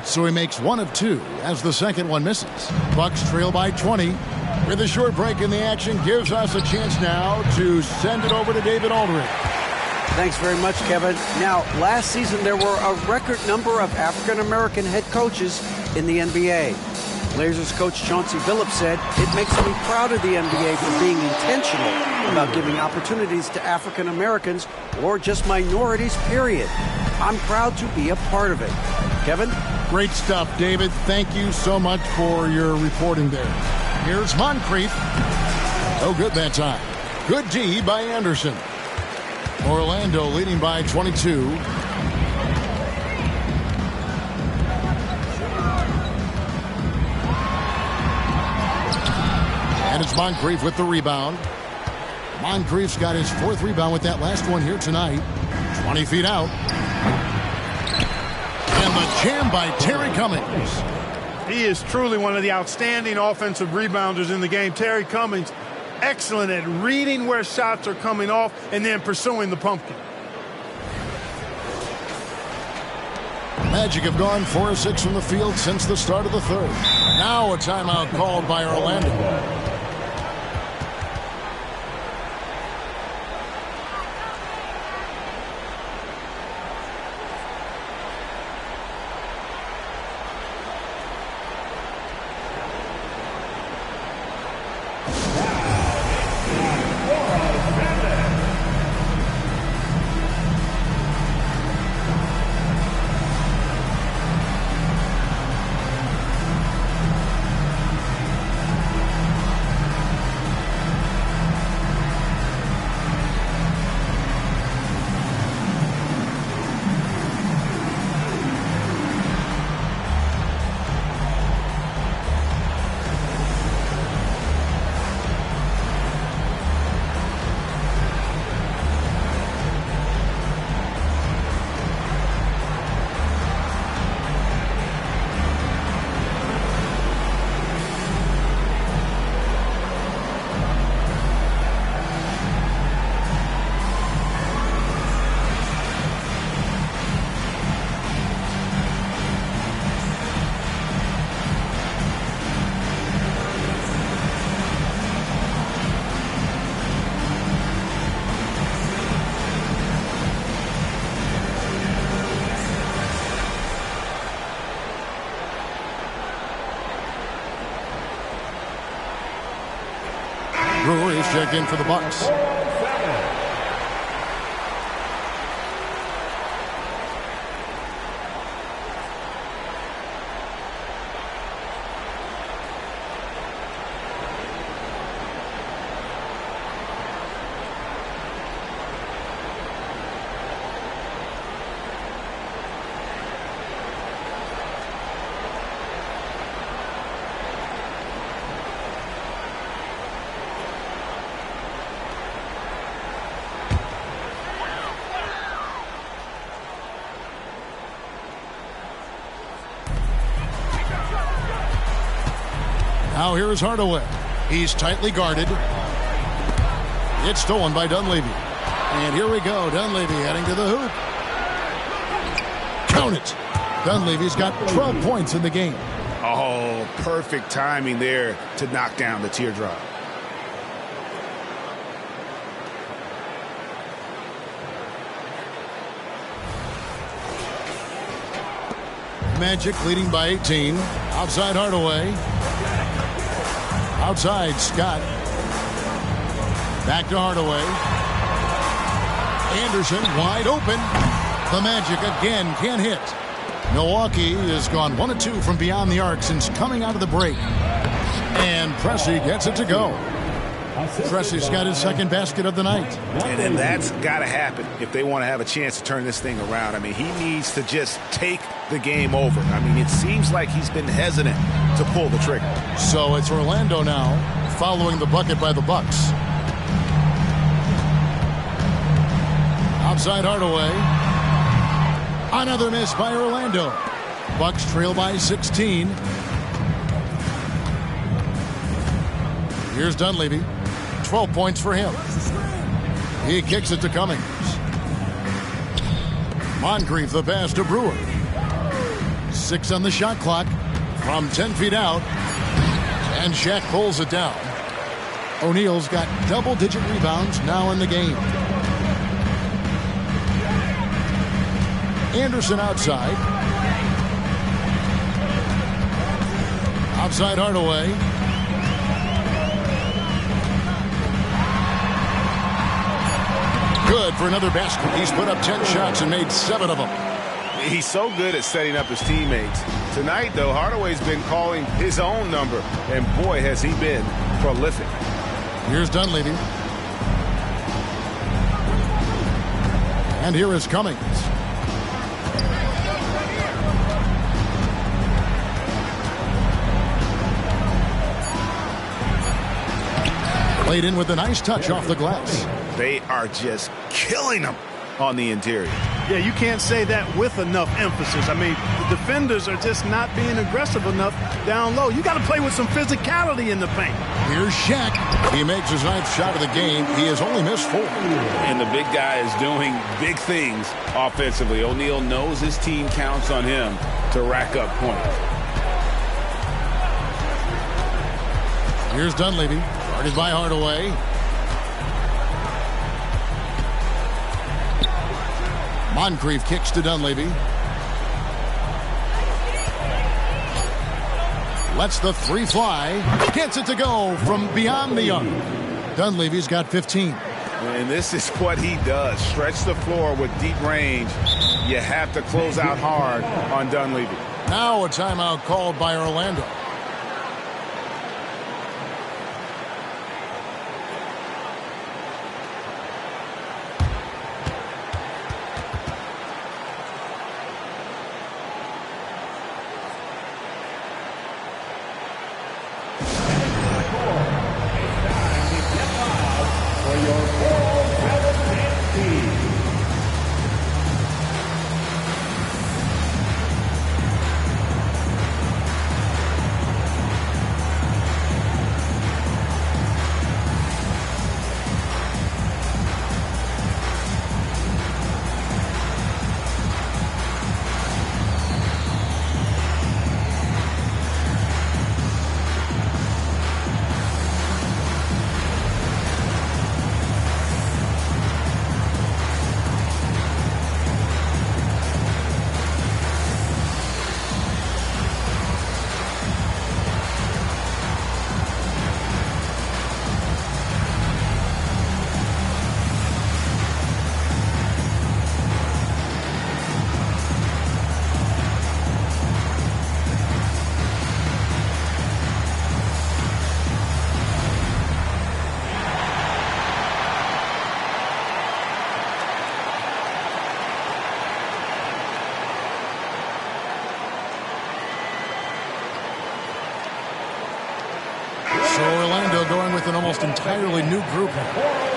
So he makes 1 of 2 as the second one misses. Bucks trail by 20. With a short break in the action, gives us a chance now to send it over to David Aldridge. Thanks very much, Kevin. Now, last season there were a record number of African-American head coaches in the NBA. Blazers coach Chauncey Billups said, "It makes me proud of the NBA for being intentional about giving opportunities to African-Americans or just minorities, period. I'm proud to be a part of it." Kevin? Great stuff, David. Thank you so much for your reporting there. Here's Moncrief. No good that time. Good D by Anderson. Orlando leading by 22. And it's Moncrief with the rebound. Moncrief's got his 4th rebound with that last one here tonight. 20 feet out. And the jam by Terry Cummings. He is truly one of the outstanding offensive rebounders in the game. Terry Cummings, excellent at reading where shots are coming off and then pursuing the pumpkin. Magic have gone 4 of 6 from the field since the start of the third. Now a timeout called by Orlando. check in for the Bucks. Now here is Hardaway. He's tightly guarded. It's stolen by Dunleavy. And here we go. Dunleavy heading to the hoop. Count it. Dunleavy's got 12 points in the game. Oh, perfect timing there to knock down the teardrop. Magic leading by 18. Outside Hardaway. Outside Scott. Back to Hardaway. Anderson wide open. The Magic again can't hit. Milwaukee has gone 1 of 2 from beyond the arc since coming out of the break. And Pressey gets it to go. Pressey's got his second basket of the night. And that's got to happen if they want to have a chance to turn this thing around. I mean, he needs to just take the game over. I mean, it seems like he's been hesitant to pull the trigger. So it's Orlando now following the bucket by the Bucks. Outside Hardaway. Another miss by Orlando. Bucks trail by 16. Here's Dunleavy. 12 points for him. He kicks it to Cummings. Moncrief the pass to Brewer. 6 on the shot clock from 10 feet out. And Shaq pulls it down. O'Neal's got double-digit rebounds now in the game. Anderson outside. Outside Hardaway. Good for another basket. He's put up 10 shots and made 7 of them. He's so good at setting up his teammates. Tonight, though, Hardaway's been calling his own number, and boy, has he been prolific. Here's Dunleavy. And here is Cummings. Played in with a nice touch off the glass. They are just killing them on the interior. Yeah, you can't say that with enough emphasis. I mean, the defenders are just not being aggressive enough down low. You got to play with some physicality in the paint. Here's Shaq. He makes his 9th shot of the game. He has only missed 4. And the big guy is doing big things offensively. O'Neal knows his team counts on him to rack up points. Here's Dunleavy. Guarded by Hardaway. Moncrief kicks to Dunleavy. Lets the 3 fly. Gets it to go from beyond the arc. Dunleavy's got 15. And this is what he does. Stretch the floor with deep range. You have to close out hard on Dunleavy. Now a timeout called by Orlando. So Orlando going with an almost entirely new group.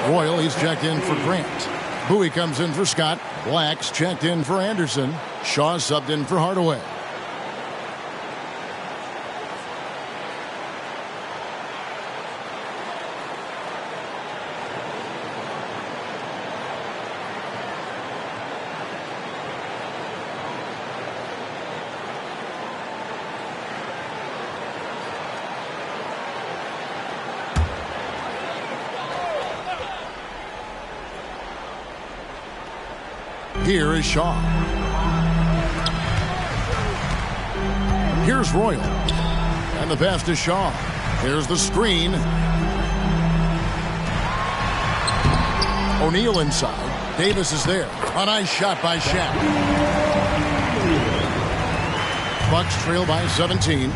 Royal, he's checked in for Grant. Bowie comes in for Scott. Black's checked in for Anderson. Shaw subbed in for Hardaway. Here is Shaw. Here's Royal. And the pass to Shaw. Here's the screen. O'Neal inside. Davis is there. A nice shot by Shaq. Bucks trail by 17.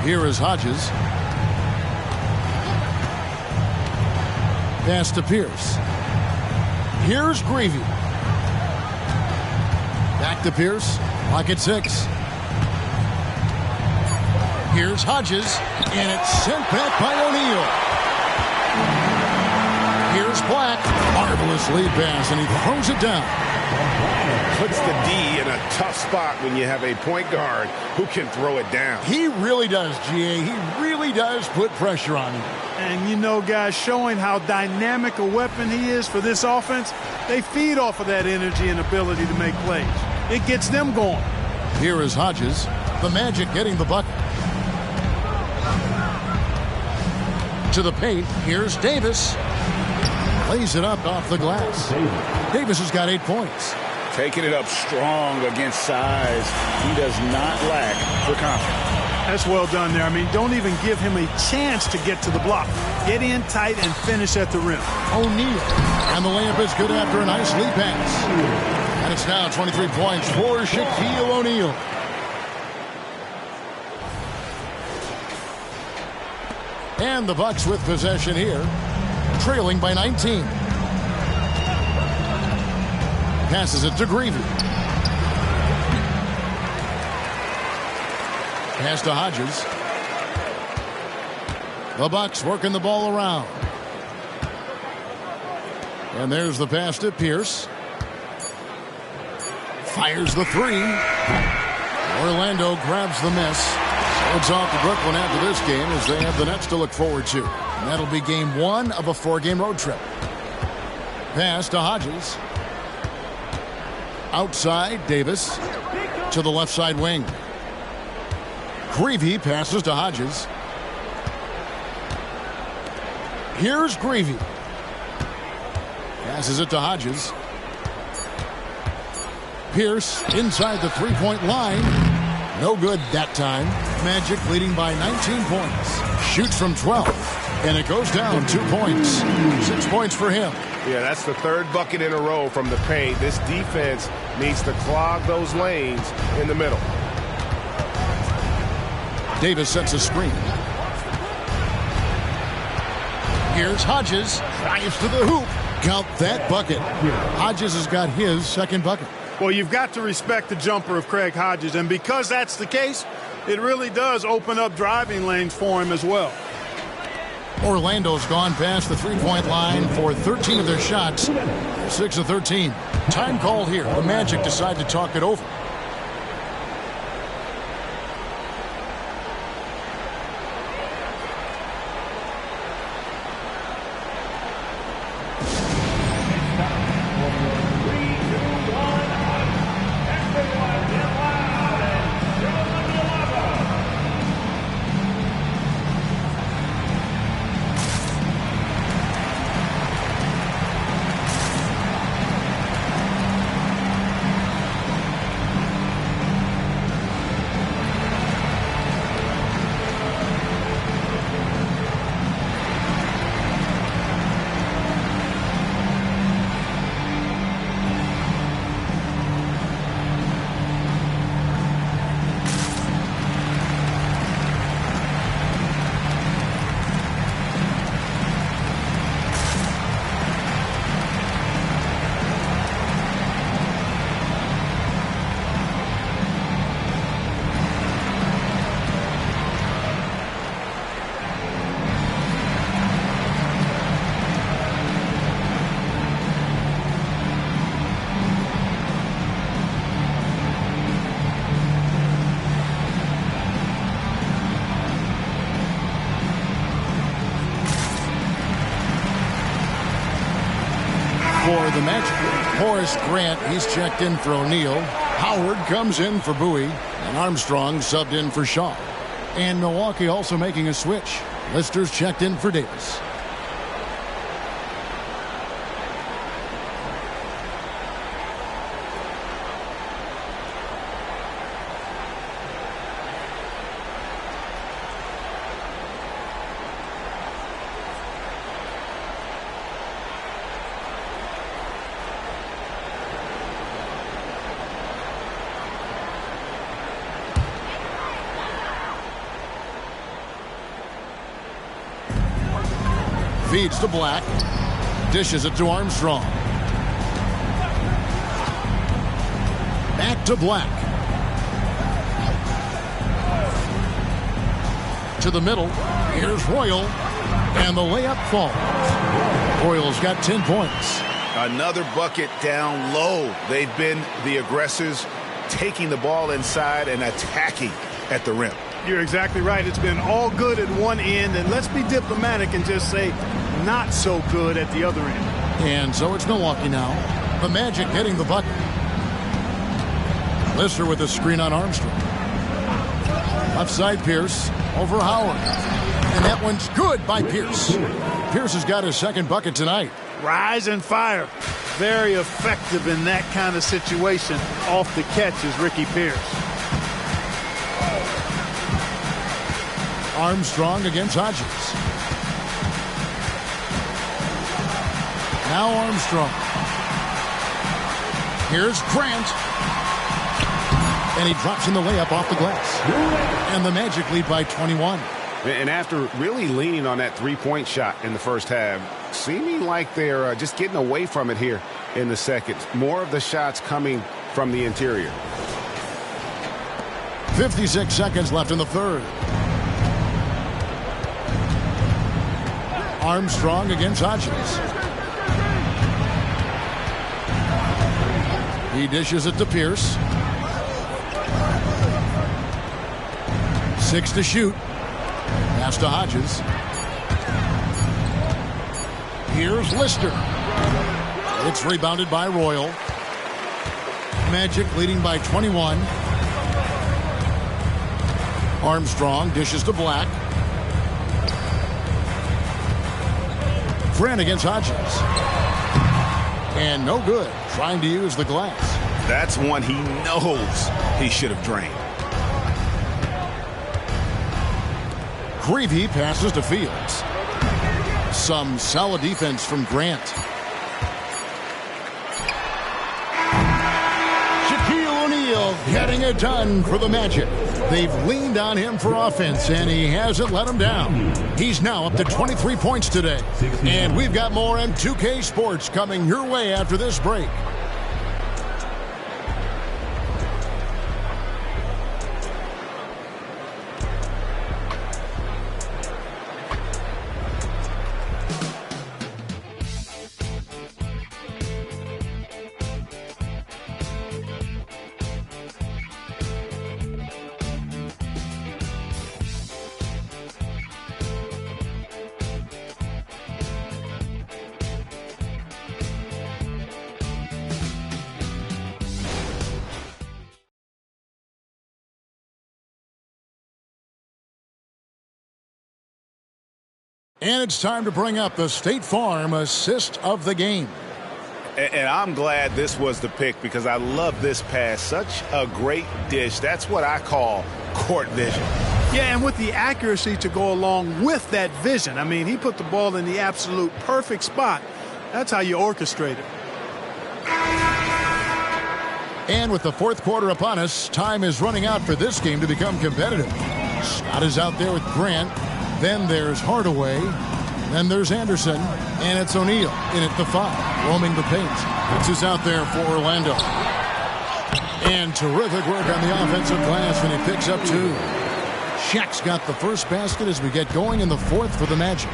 Here is Hodges. Pass to Pierce. Here's Greavy. Back to Pierce. Pocket 6. Here's Hodges. And it's sent back by O'Neal. Here's Black. Marvelous lead pass, and he throws it down. Puts the D in a tough spot when you have a point guard who can throw it down. He really does, GA. He really does put pressure on him. And, you know, guys, showing how dynamic a weapon he is for this offense, they feed off of that energy and ability to make plays. It gets them going. Here is Hodges. The Magic getting the bucket. To the paint. Here's Davis. Lays it up off the glass. Davis has got 8 points. Taking it up strong against size. He does not lack for confidence. That's well done there. I mean, don't even give him a chance to get to the block. Get in tight and finish at the rim. O'Neal. And the layup is good after a nice lead pass. And it's now 23 points for Shaquille O'Neal. And the Bucks with possession here, trailing by 19. Passes it to Greavy. Pass to Hodges. The Bucks working the ball around. And there's the pass to Pierce. Fires the 3. Orlando grabs the miss. So it's off to Brooklyn after this game as they have the Nets to look forward to. And that'll be game 1 of a 4-game road trip. Pass to Hodges. Outside, Davis to the left side wing. Greavy passes to Hodges. Here's Greavy. Passes it to Hodges. Pierce inside the three-point line. No good that time. Magic leading by 19 points. Shoots from 12. And it goes down 2 points. 6 points for him. Yeah, that's the 3rd bucket in a row from the paint. This defense needs to clog those lanes in the middle. Davis sets a screen. Here's Hodges. Drives to the hoop. Count that bucket. Hodges has got his 2nd bucket. Well, you've got to respect the jumper of Craig Hodges. And because that's the case, it really does open up driving lanes for him as well. Orlando's gone past the three-point line for 13 of their shots. 6 of 13. Time called here. The Magic decide to talk it over. for the Magic. Horace Grant, he's checked in for O'Neal. Howard comes in for Bowie. And Armstrong subbed in for Shaw. And Milwaukee also making a switch. Lister's checked in for Davis. Feeds to Black. Dishes it to Armstrong. Back to Black. To the middle. Here's Royal. And the layup falls. Royal's got 10 points. Another bucket down low. They've been the aggressors, taking the ball inside and attacking at the rim. You're exactly right. It's been all good at one end, and let's be diplomatic and just say not so good at the other end. And so it's Milwaukee now. The Magic getting the bucket. Lister with a screen on Armstrong. Left side Pierce over Howard. And that one's good by Pierce. Pierce has got his second bucket tonight. Rise and fire. Very effective in that kind of situation. Off the catch is Ricky Pierce. Armstrong against Hodges. Now Armstrong. Here's Grant. And he drops in the layup off the glass. And the Magic lead by 21. And after really leaning on that three-point shot in the first half, seeming like they're just getting away from it here in the second. More of the shots coming from the interior. 56 seconds left in the third. Armstrong against Hodges. He dishes it to Pierce. 6 to shoot. Pass to Hodges. Here's Lister. It's rebounded by Royal. Magic leading by 21. Armstrong dishes to Black. Grant against Hodges. And no good. Trying to use the glass. That's one he knows he should have drained. Creevy passes to Fields. Some solid defense from Grant. Shaquille O'Neal getting it done for the Magic. They've leaned on him for offense, and he hasn't let them down. He's now up to 23 points today. And we've got more M2K Sports coming your way after this break. And it's time to bring up the State Farm assist of the game. And I'm glad this was the pick because I love this pass. Such a great dish. That's what I call court vision. Yeah, and with the accuracy to go along with that vision. I mean, he put the ball in the absolute perfect spot. That's how you orchestrate it. And with the fourth quarter upon us, time is running out for this game to become competitive. Scott is out there with Grant. Then there's Hardaway. Then there's Anderson. And it's O'Neal in at the 5, roaming the paint. It's who's out there for Orlando. And terrific work on the offensive glass when he picks up 2. Shaq's got the first basket as we get going in the fourth for the Magic.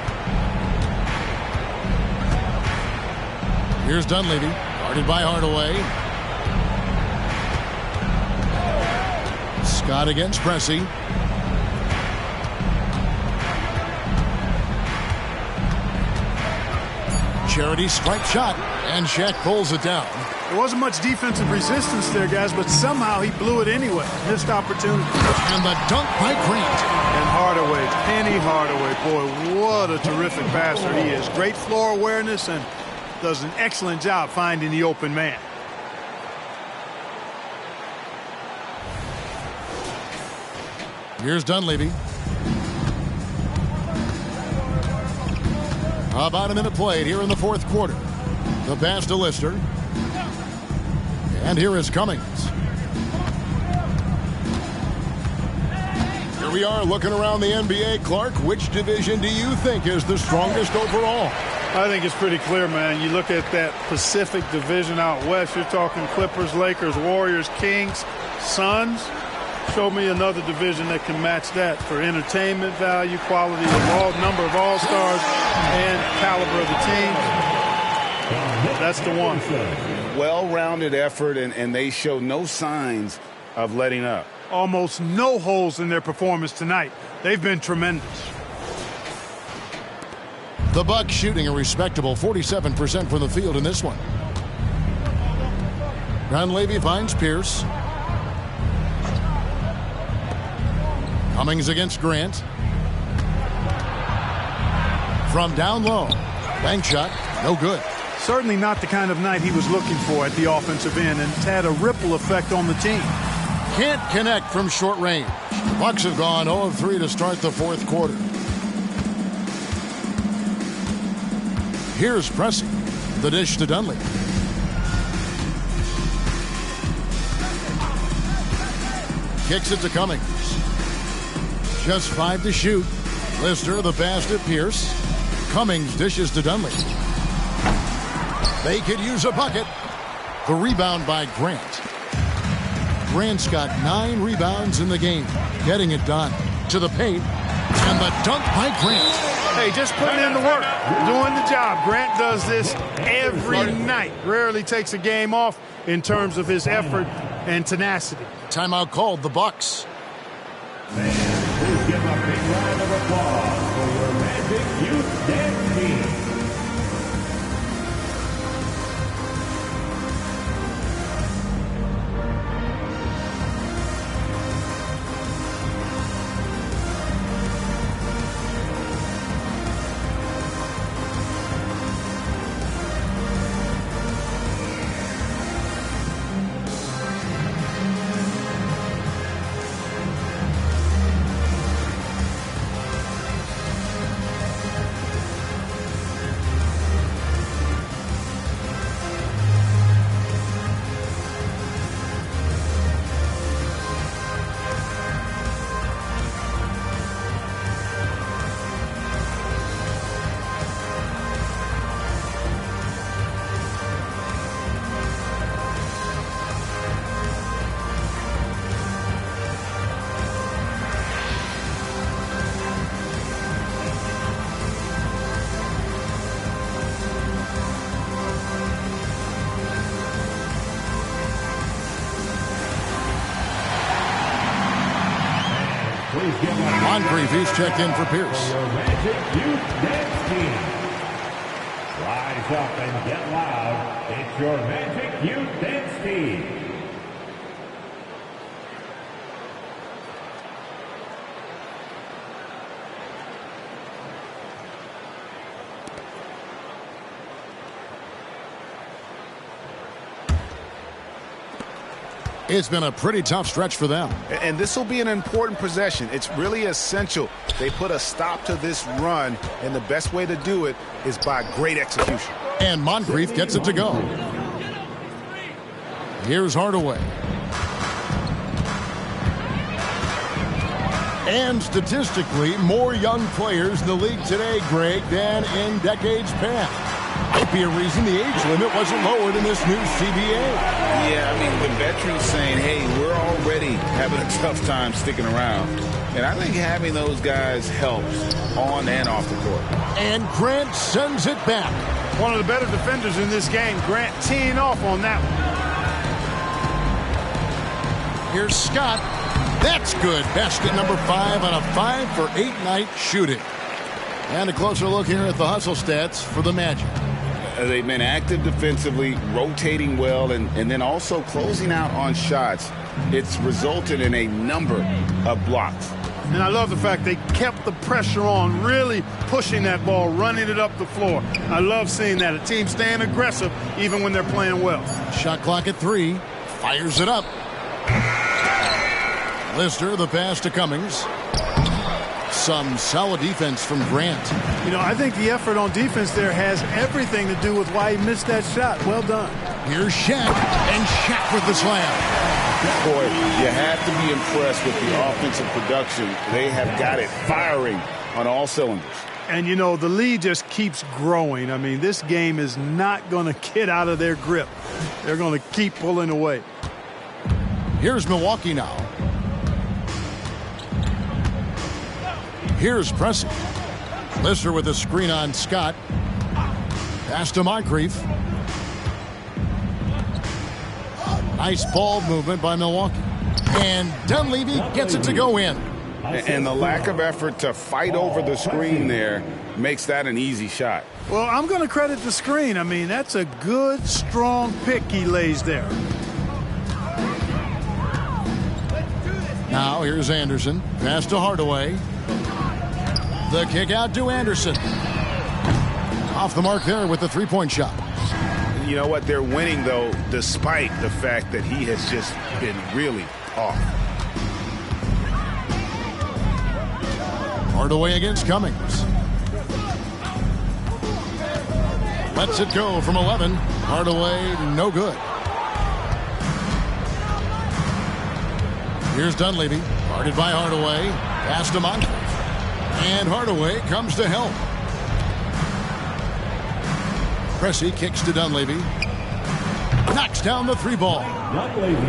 Here's Dunleavy, guarded by Hardaway. Scott against Pressey. charity stripe shot, and Shaq pulls it down. There wasn't much defensive resistance there, guys, but somehow he blew it anyway. Missed opportunity. And the dunk by Grant. And Hardaway, Penny Hardaway, boy, what a terrific passer he is. Great floor awareness and does an excellent job finding the open man. Here's Dunleavy. About a minute played here in the fourth quarter. The pass to Lister. And here is Cummings. Here we are looking around the NBA. Clark, which division do you think is the strongest overall? I think it's pretty clear, man. You look at that Pacific Division out west, you're talking Clippers, Lakers, Warriors, Kings, Suns. Show me another division that can match that for entertainment value, quality of number of all-stars, and caliber of the team. That's the one. Well-rounded effort, and they show no signs of letting up. Almost no holes in their performance tonight. They've been tremendous. The Bucks shooting a respectable 47% from the field in this one. Dunleavy finds Pierce. Cummings against Grant. From down low. Bank shot, no good. Certainly not the kind of night he was looking for at the offensive end, and it's had a ripple effect on the team. Can't connect from short range. Bucks have gone 0 of 3 to start the fourth quarter. Here's Pressey. The dish to Dunleavy. Kicks it to Cummings. Just 5 to shoot. Lister, the pass to Pierce. Cummings dishes to Dunleavy. They could use a bucket. The rebound by Grant. Grant's got 9 rebounds in the game. Getting it done. To the paint. And the dunk by Grant. Hey, just putting in the work. Doing the job. Grant does this every night. Rarely takes a game off in terms of his effort and tenacity. Timeout called the Bucks. Please give a big round of applause for your Magic Youth Dance Team. Moncrief, he's checked in for Pierce. Your Magic Youth Dance Team. Rise up and get loud. It's your Magic Youth Dance Team. It's been a pretty tough stretch for them. And this will be an important possession. It's really essential they put a stop to this run, and the best way to do it is by great execution. And Moncrief gets it to go. Here's Hardaway. And statistically, more young players in the league today, Greg, than in decades past. Might be a reason the age limit wasn't lowered in this new CBA. Yeah, I mean, the veterans saying, hey, we're already having a tough time sticking around. And I think having those guys helps on and off the court. And Grant sends it back. One of the better defenders in this game. Grant teeing off on that one. Here's Scott. That's good. Basket number 5 on a 5-for-8 night shooting. And a closer look here at the hustle stats for the Magic. They've been active defensively, rotating well, and then also closing out on shots. It's resulted in a number of blocks. And I love the fact they kept the pressure on, really pushing that ball, running it up the floor. I love seeing that. A team staying aggressive even when they're playing well. Shot clock at 3. Fires it up. Lister, the pass to Cummings. Some solid defense from Grant. You know, I think the effort on defense there has everything to do with why he missed that shot. Well done. Here's Shaq, and Shaq with the slam. Boy, you have to be impressed with the offensive production. They have got it firing on all cylinders. And, you know, the lead just keeps growing. I mean, this game is not going to get out of their grip. They're going to keep pulling away. Here's Milwaukee now. Here's Pressey. Lister with a screen on Scott. Pass to Moncrief. Nice ball movement by Milwaukee. And Dunleavy gets it to go in. And the lack of effort to fight over the screen there makes that an easy shot. Well, I'm going to credit the screen. I mean, that's a good, strong pick he lays there. Now here's Anderson. Pass to Hardaway. The kick out to Anderson. Off the mark there with the three-point shot. You know what? They're winning, though, despite the fact that he has just been really off. Hardaway against Cummings. Lets it go from 11. Hardaway, no good. Here's Dunleavy. Guarded by Hardaway. Pass to Moncrief. And Hardaway comes to help. Pressey kicks to Dunleavy. Knocks down the three ball.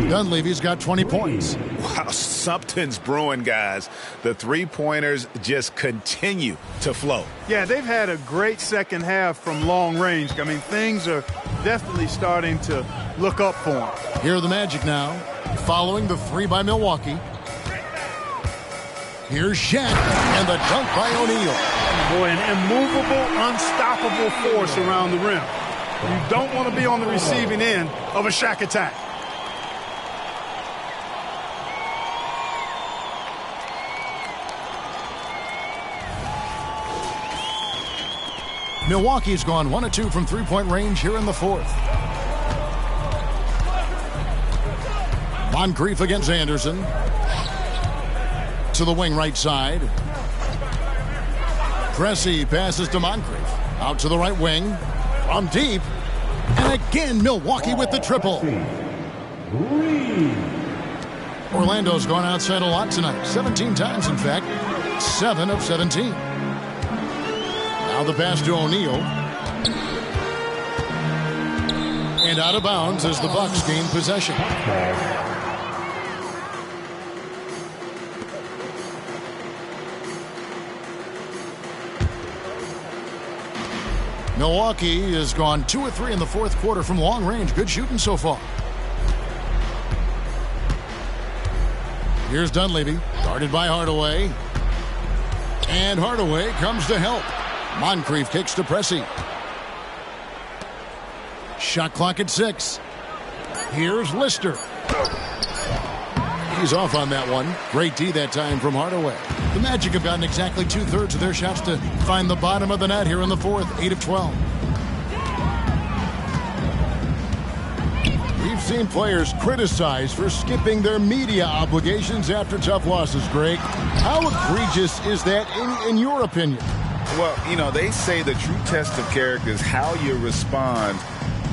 Dunleavy's got 20 points. Wow, something's brewing, guys. The three-pointers just continue to flow. Yeah, they've had a great second half from long range. I mean, things are definitely starting to look up for them. Here are the Magic now, following the three by Milwaukee. Here's Shaq, and the dunk by O'Neal. Boy, an immovable, unstoppable force around the rim. You don't want to be on the receiving end of a Shaq attack. Milwaukee's gone 1 of 2 from three-point range here in the fourth. Moncrief against Anderson. To the wing right side. Pressey passes to Moncrief. Out to the right wing. From deep. And again, Milwaukee with the triple. Orlando's gone outside a lot tonight. 17 times, in fact. 7 of 17. Now the pass to O'Neal. And out of bounds as the Bucks gain possession. Milwaukee has gone 2 of 3 in the fourth quarter from long range. Good shooting so far. Here's Dunleavy, guarded by Hardaway. And Hardaway comes to help. Moncrief kicks to Pressey. Shot clock at 6. Here's Lister. He's off on that one. Great D that time from Hardaway. The Magic have gotten exactly 2/3 of their shots to find the bottom of the net here in the fourth. 8 of 12. We've seen players criticized for skipping their media obligations after tough losses, Greg. How egregious is that in your opinion? Well, you know, they say the true test of character is how you respond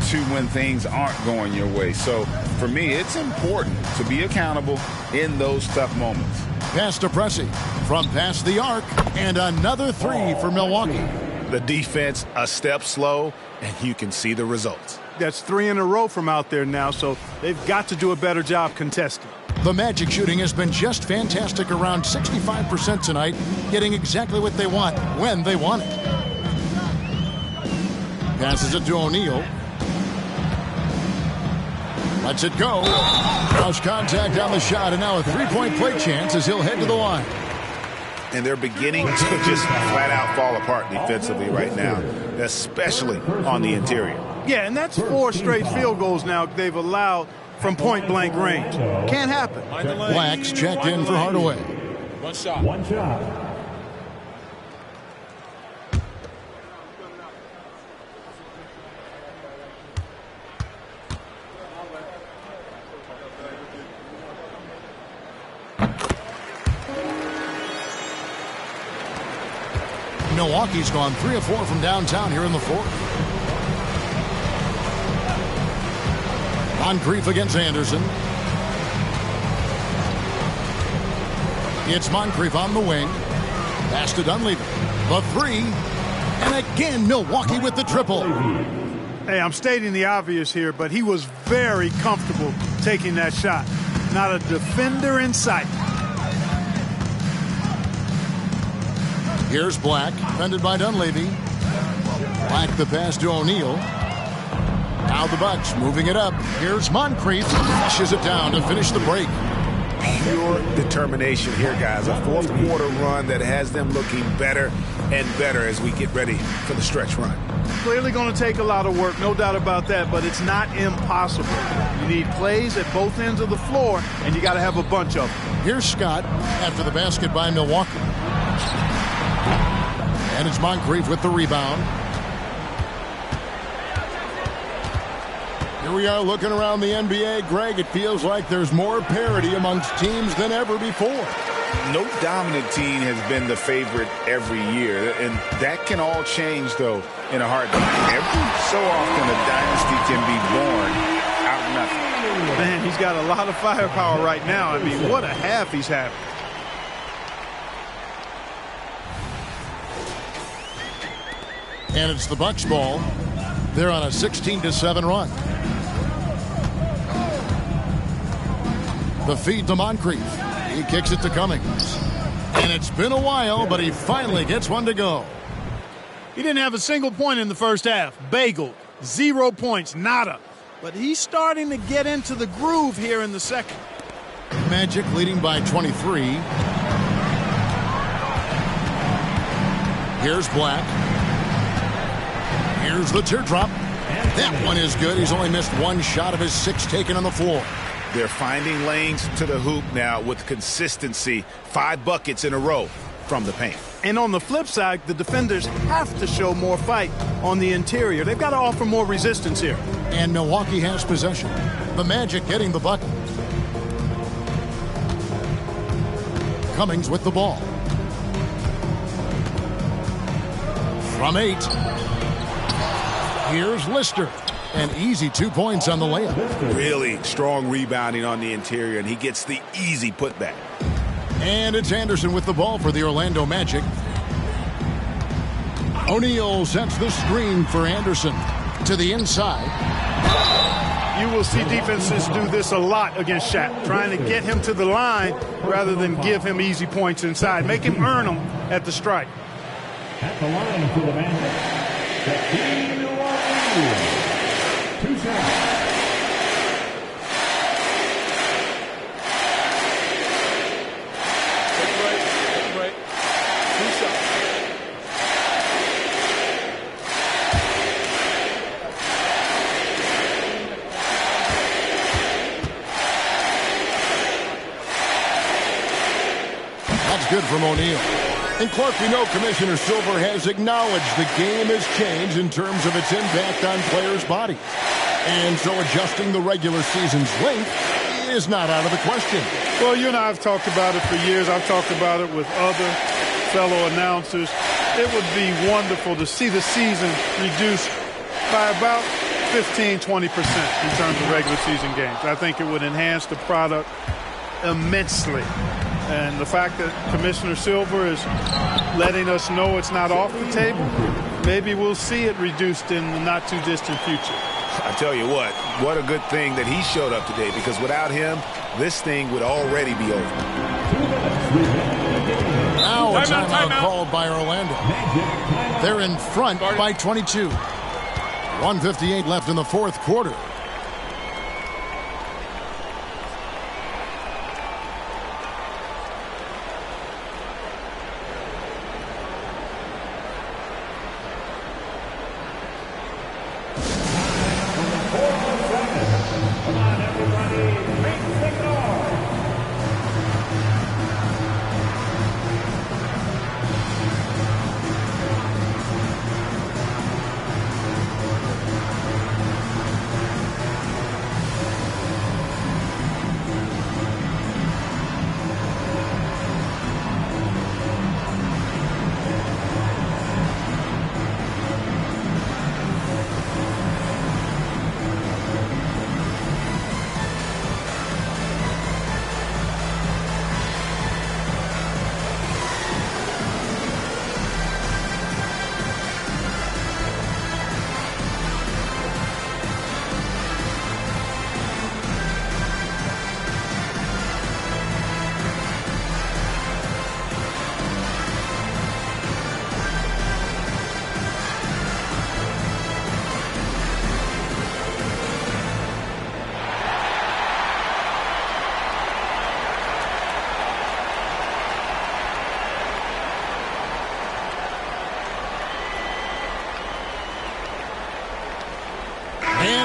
to when things aren't going your way. So, for me, it's important to be accountable in those tough moments. Pass to Pressey from past the arc, and another three for Milwaukee. The defense a step slow, and you can see the results. That's 3 in a row from out there now, so they've got to do a better job contesting. The Magic shooting has been just fantastic, around 65% tonight, getting exactly what they want when they want it. Passes it to O'Neal. Lets it go. Cross contact on the shot, and now a three-point play chance as he'll head to the line. And they're beginning to just flat out fall apart defensively right now, especially on the interior. Yeah, and that's 4 straight field goals now they've allowed from point-blank range. Can't happen. Black's checked in for Hardaway. One shot. One shot. Milwaukee's gone 3 of 4 from downtown here in the fourth. Moncrief against Anderson. It's Moncrief on the wing. Pass to Dunleavy. The 3. And again, Milwaukee with the triple. Hey, I'm stating the obvious here, but he was very comfortable taking that shot. Not a defender in sight. Here's Black, defended by Dunleavy. Black the pass to O'Neal. Now the Bucks moving it up. Here's Moncrief. Flushes it down to finish the break. Pure determination here, guys. A fourth quarter run that has them looking better and better as we get ready for the stretch run. Clearly going to take a lot of work, no doubt about that, but it's not impossible. You need plays at both ends of the floor, and you got to have a bunch of them. Here's Scott after the basket by Milwaukee. And it's Moncrief with the rebound. Here we are looking around the NBA. Greg, it feels like there's more parity amongst teams than ever before. No dominant team has been the favorite every year, and that can all change, though, in a heartbeat. Every so often, a dynasty can be born out of nothing. Man, he's got a lot of firepower right now. I mean, what a half he's having. And it's the Bucks ball. They're on a 16-7 run. The feed to Moncrief. He kicks it to Cummings. And it's been a while, but he finally gets one to go. He didn't have a single point in the first half. Bagel, 0 points, nada. But he's starting to get into the groove here in the second. Magic leading by 23. Here's Black. Here's the teardrop. That one is good. He's only missed 1 shot of his 6 taken on the floor. They're finding lanes to the hoop now with consistency. 5 buckets in a row from the paint. And on the flip side, the defenders have to show more fight on the interior. They've got to offer more resistance here. And Milwaukee has possession. The Magic getting the bucket. Cummings with the ball. From 8. Here's Lister. An easy 2 points on the layup. Really strong rebounding on the interior, and he gets the easy putback. And it's Anderson with the ball for the Orlando Magic. O'Neal sets the screen for Anderson to the inside. You will see defenses do this a lot against Shaq, trying to get him to the line rather than give him easy points inside. Make him earn them at the strike. At the line for the Magic, Milwaukee. 2 shots. That's good from O'Neal. And Clark, we know Commissioner Silver has acknowledged the game has changed in terms of its impact on players' bodies. And so adjusting the regular season's length is not out of the question. Well, you and I have talked about it for years. I've talked about it with other fellow announcers. It would be wonderful to see the season reduced by about 15-20% in terms of regular season games. I think it would enhance the product immensely. And the fact that Commissioner Silver is letting us know it's not off the table, maybe we'll see it reduced in the not-too-distant future. I tell you what a good thing that he showed up today, because without him, this thing would already be over. Now a timeout called by Orlando. They're in front by 22. 1:58 left in the fourth quarter.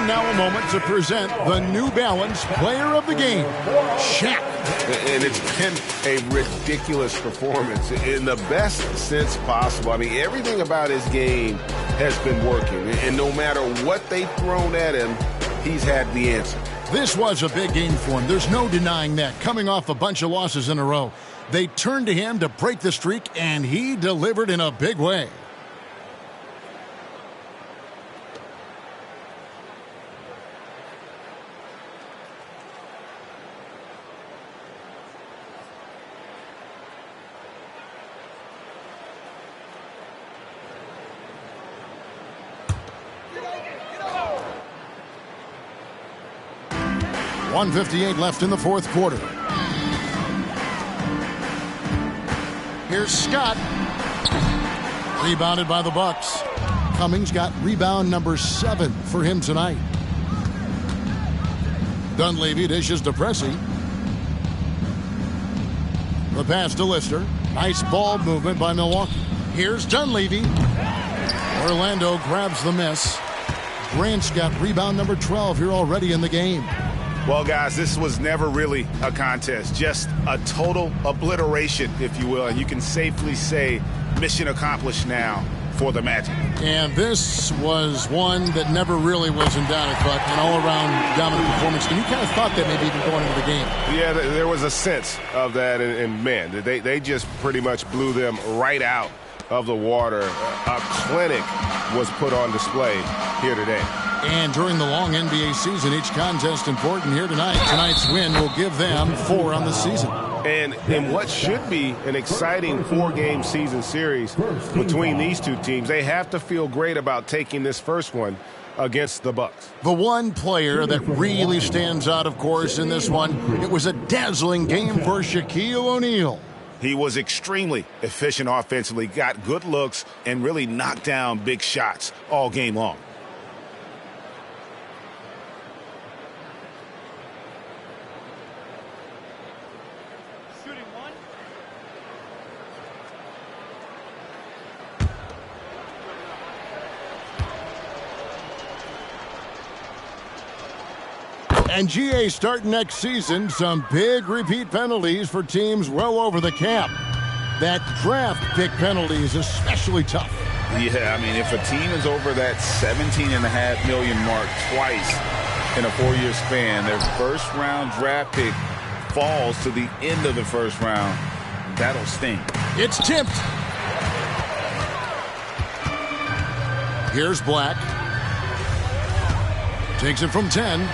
And now a moment to present the New Balance Player of the Game, Shaq. And it's been a ridiculous performance in the best sense possible. I mean, everything about his game has been working. And no matter what they've thrown at him, he's had the answer. This was a big game for him. There's no denying that. Coming off a bunch of losses in a row, they turned to him to break the streak, and he delivered in a big way. .158 left in the fourth quarter. Here's Scott. Rebounded by the Bucks. Cummings got rebound number 7 for him tonight. Dunleavy dishes to Pressey. The pass to Lister. Nice ball movement by Milwaukee. Here's Dunleavy. Orlando grabs the miss. Grant's got rebound number 12 here already in the game. Well, guys, this was never really a contest, just a total obliteration, if you will. And you can safely say mission accomplished now for the Magic. And this was one that never really was in doubt, but an all-around dominant performance. And you kind of thought that maybe even going into the game. Yeah, there was a sense of that, and man, they just pretty much blew them right out of the water. A clinic was put on display here today. And during the long NBA season, each contest important here tonight. Tonight's win will give them 4 on the season. And in what should be an exciting 4-game season series between these two teams, they have to feel great about taking this first one against the Bucks. The one player that really stands out, of course, in this one, it was a dazzling game for Shaquille O'Neal. He was extremely efficient offensively, got good looks, and really knocked down big shots all game long. And GA starting next season, some big repeat penalties for teams well over the cap. That draft pick penalty is especially tough. Yeah, I mean, if a team is over that $17.5 million mark twice in a 4-year span, their first-round draft pick falls to the end of the first round. That'll sting. It's tipped. Here's Black. Takes it from 10.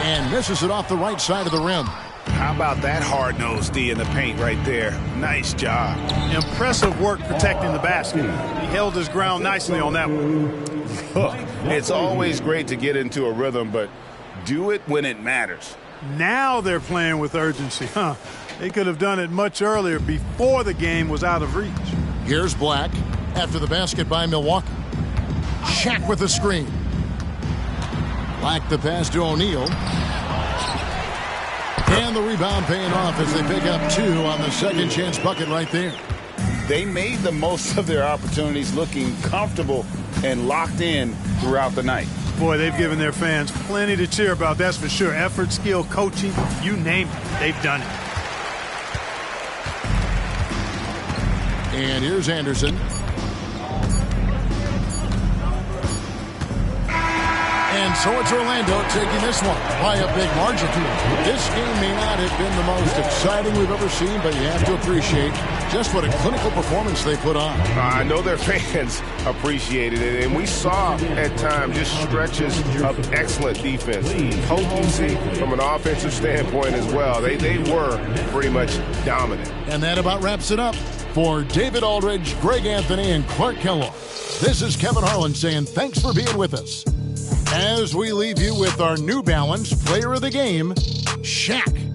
And misses it off the right side of the rim. How about that hard-nosed D in the paint right there? Nice job. Impressive work protecting the basket. He held his ground nicely on that one. Look, it's always great to get into a rhythm, but do it when it matters. Now they're playing with urgency. They could have done it much earlier, before the game was out of reach. Here's Black after the basket by Milwaukee. Shaq with the screen. Black the pass to O'Neal. And the rebound paying off as they pick up 2 on the second chance bucket right there. They made the most of their opportunities, looking comfortable and locked in throughout the night. Boy, they've given their fans plenty to cheer about, that's for sure. Effort, skill, coaching, you name it, they've done it. And here's Anderson. And so it's Orlando taking this one by a big margin. This game may not have been the most exciting we've ever seen, but you have to appreciate just what a clinical performance they put on. I know their fans appreciated it, and we saw at times just stretches of excellent defense. Potency from an offensive standpoint as well. They were pretty much dominant. And that about wraps it up. For David Aldridge, Greg Anthony, and Clark Kellogg, this is Kevin Harlan saying thanks for being with us as we leave you with our New Balance Player of the Game, Shaq.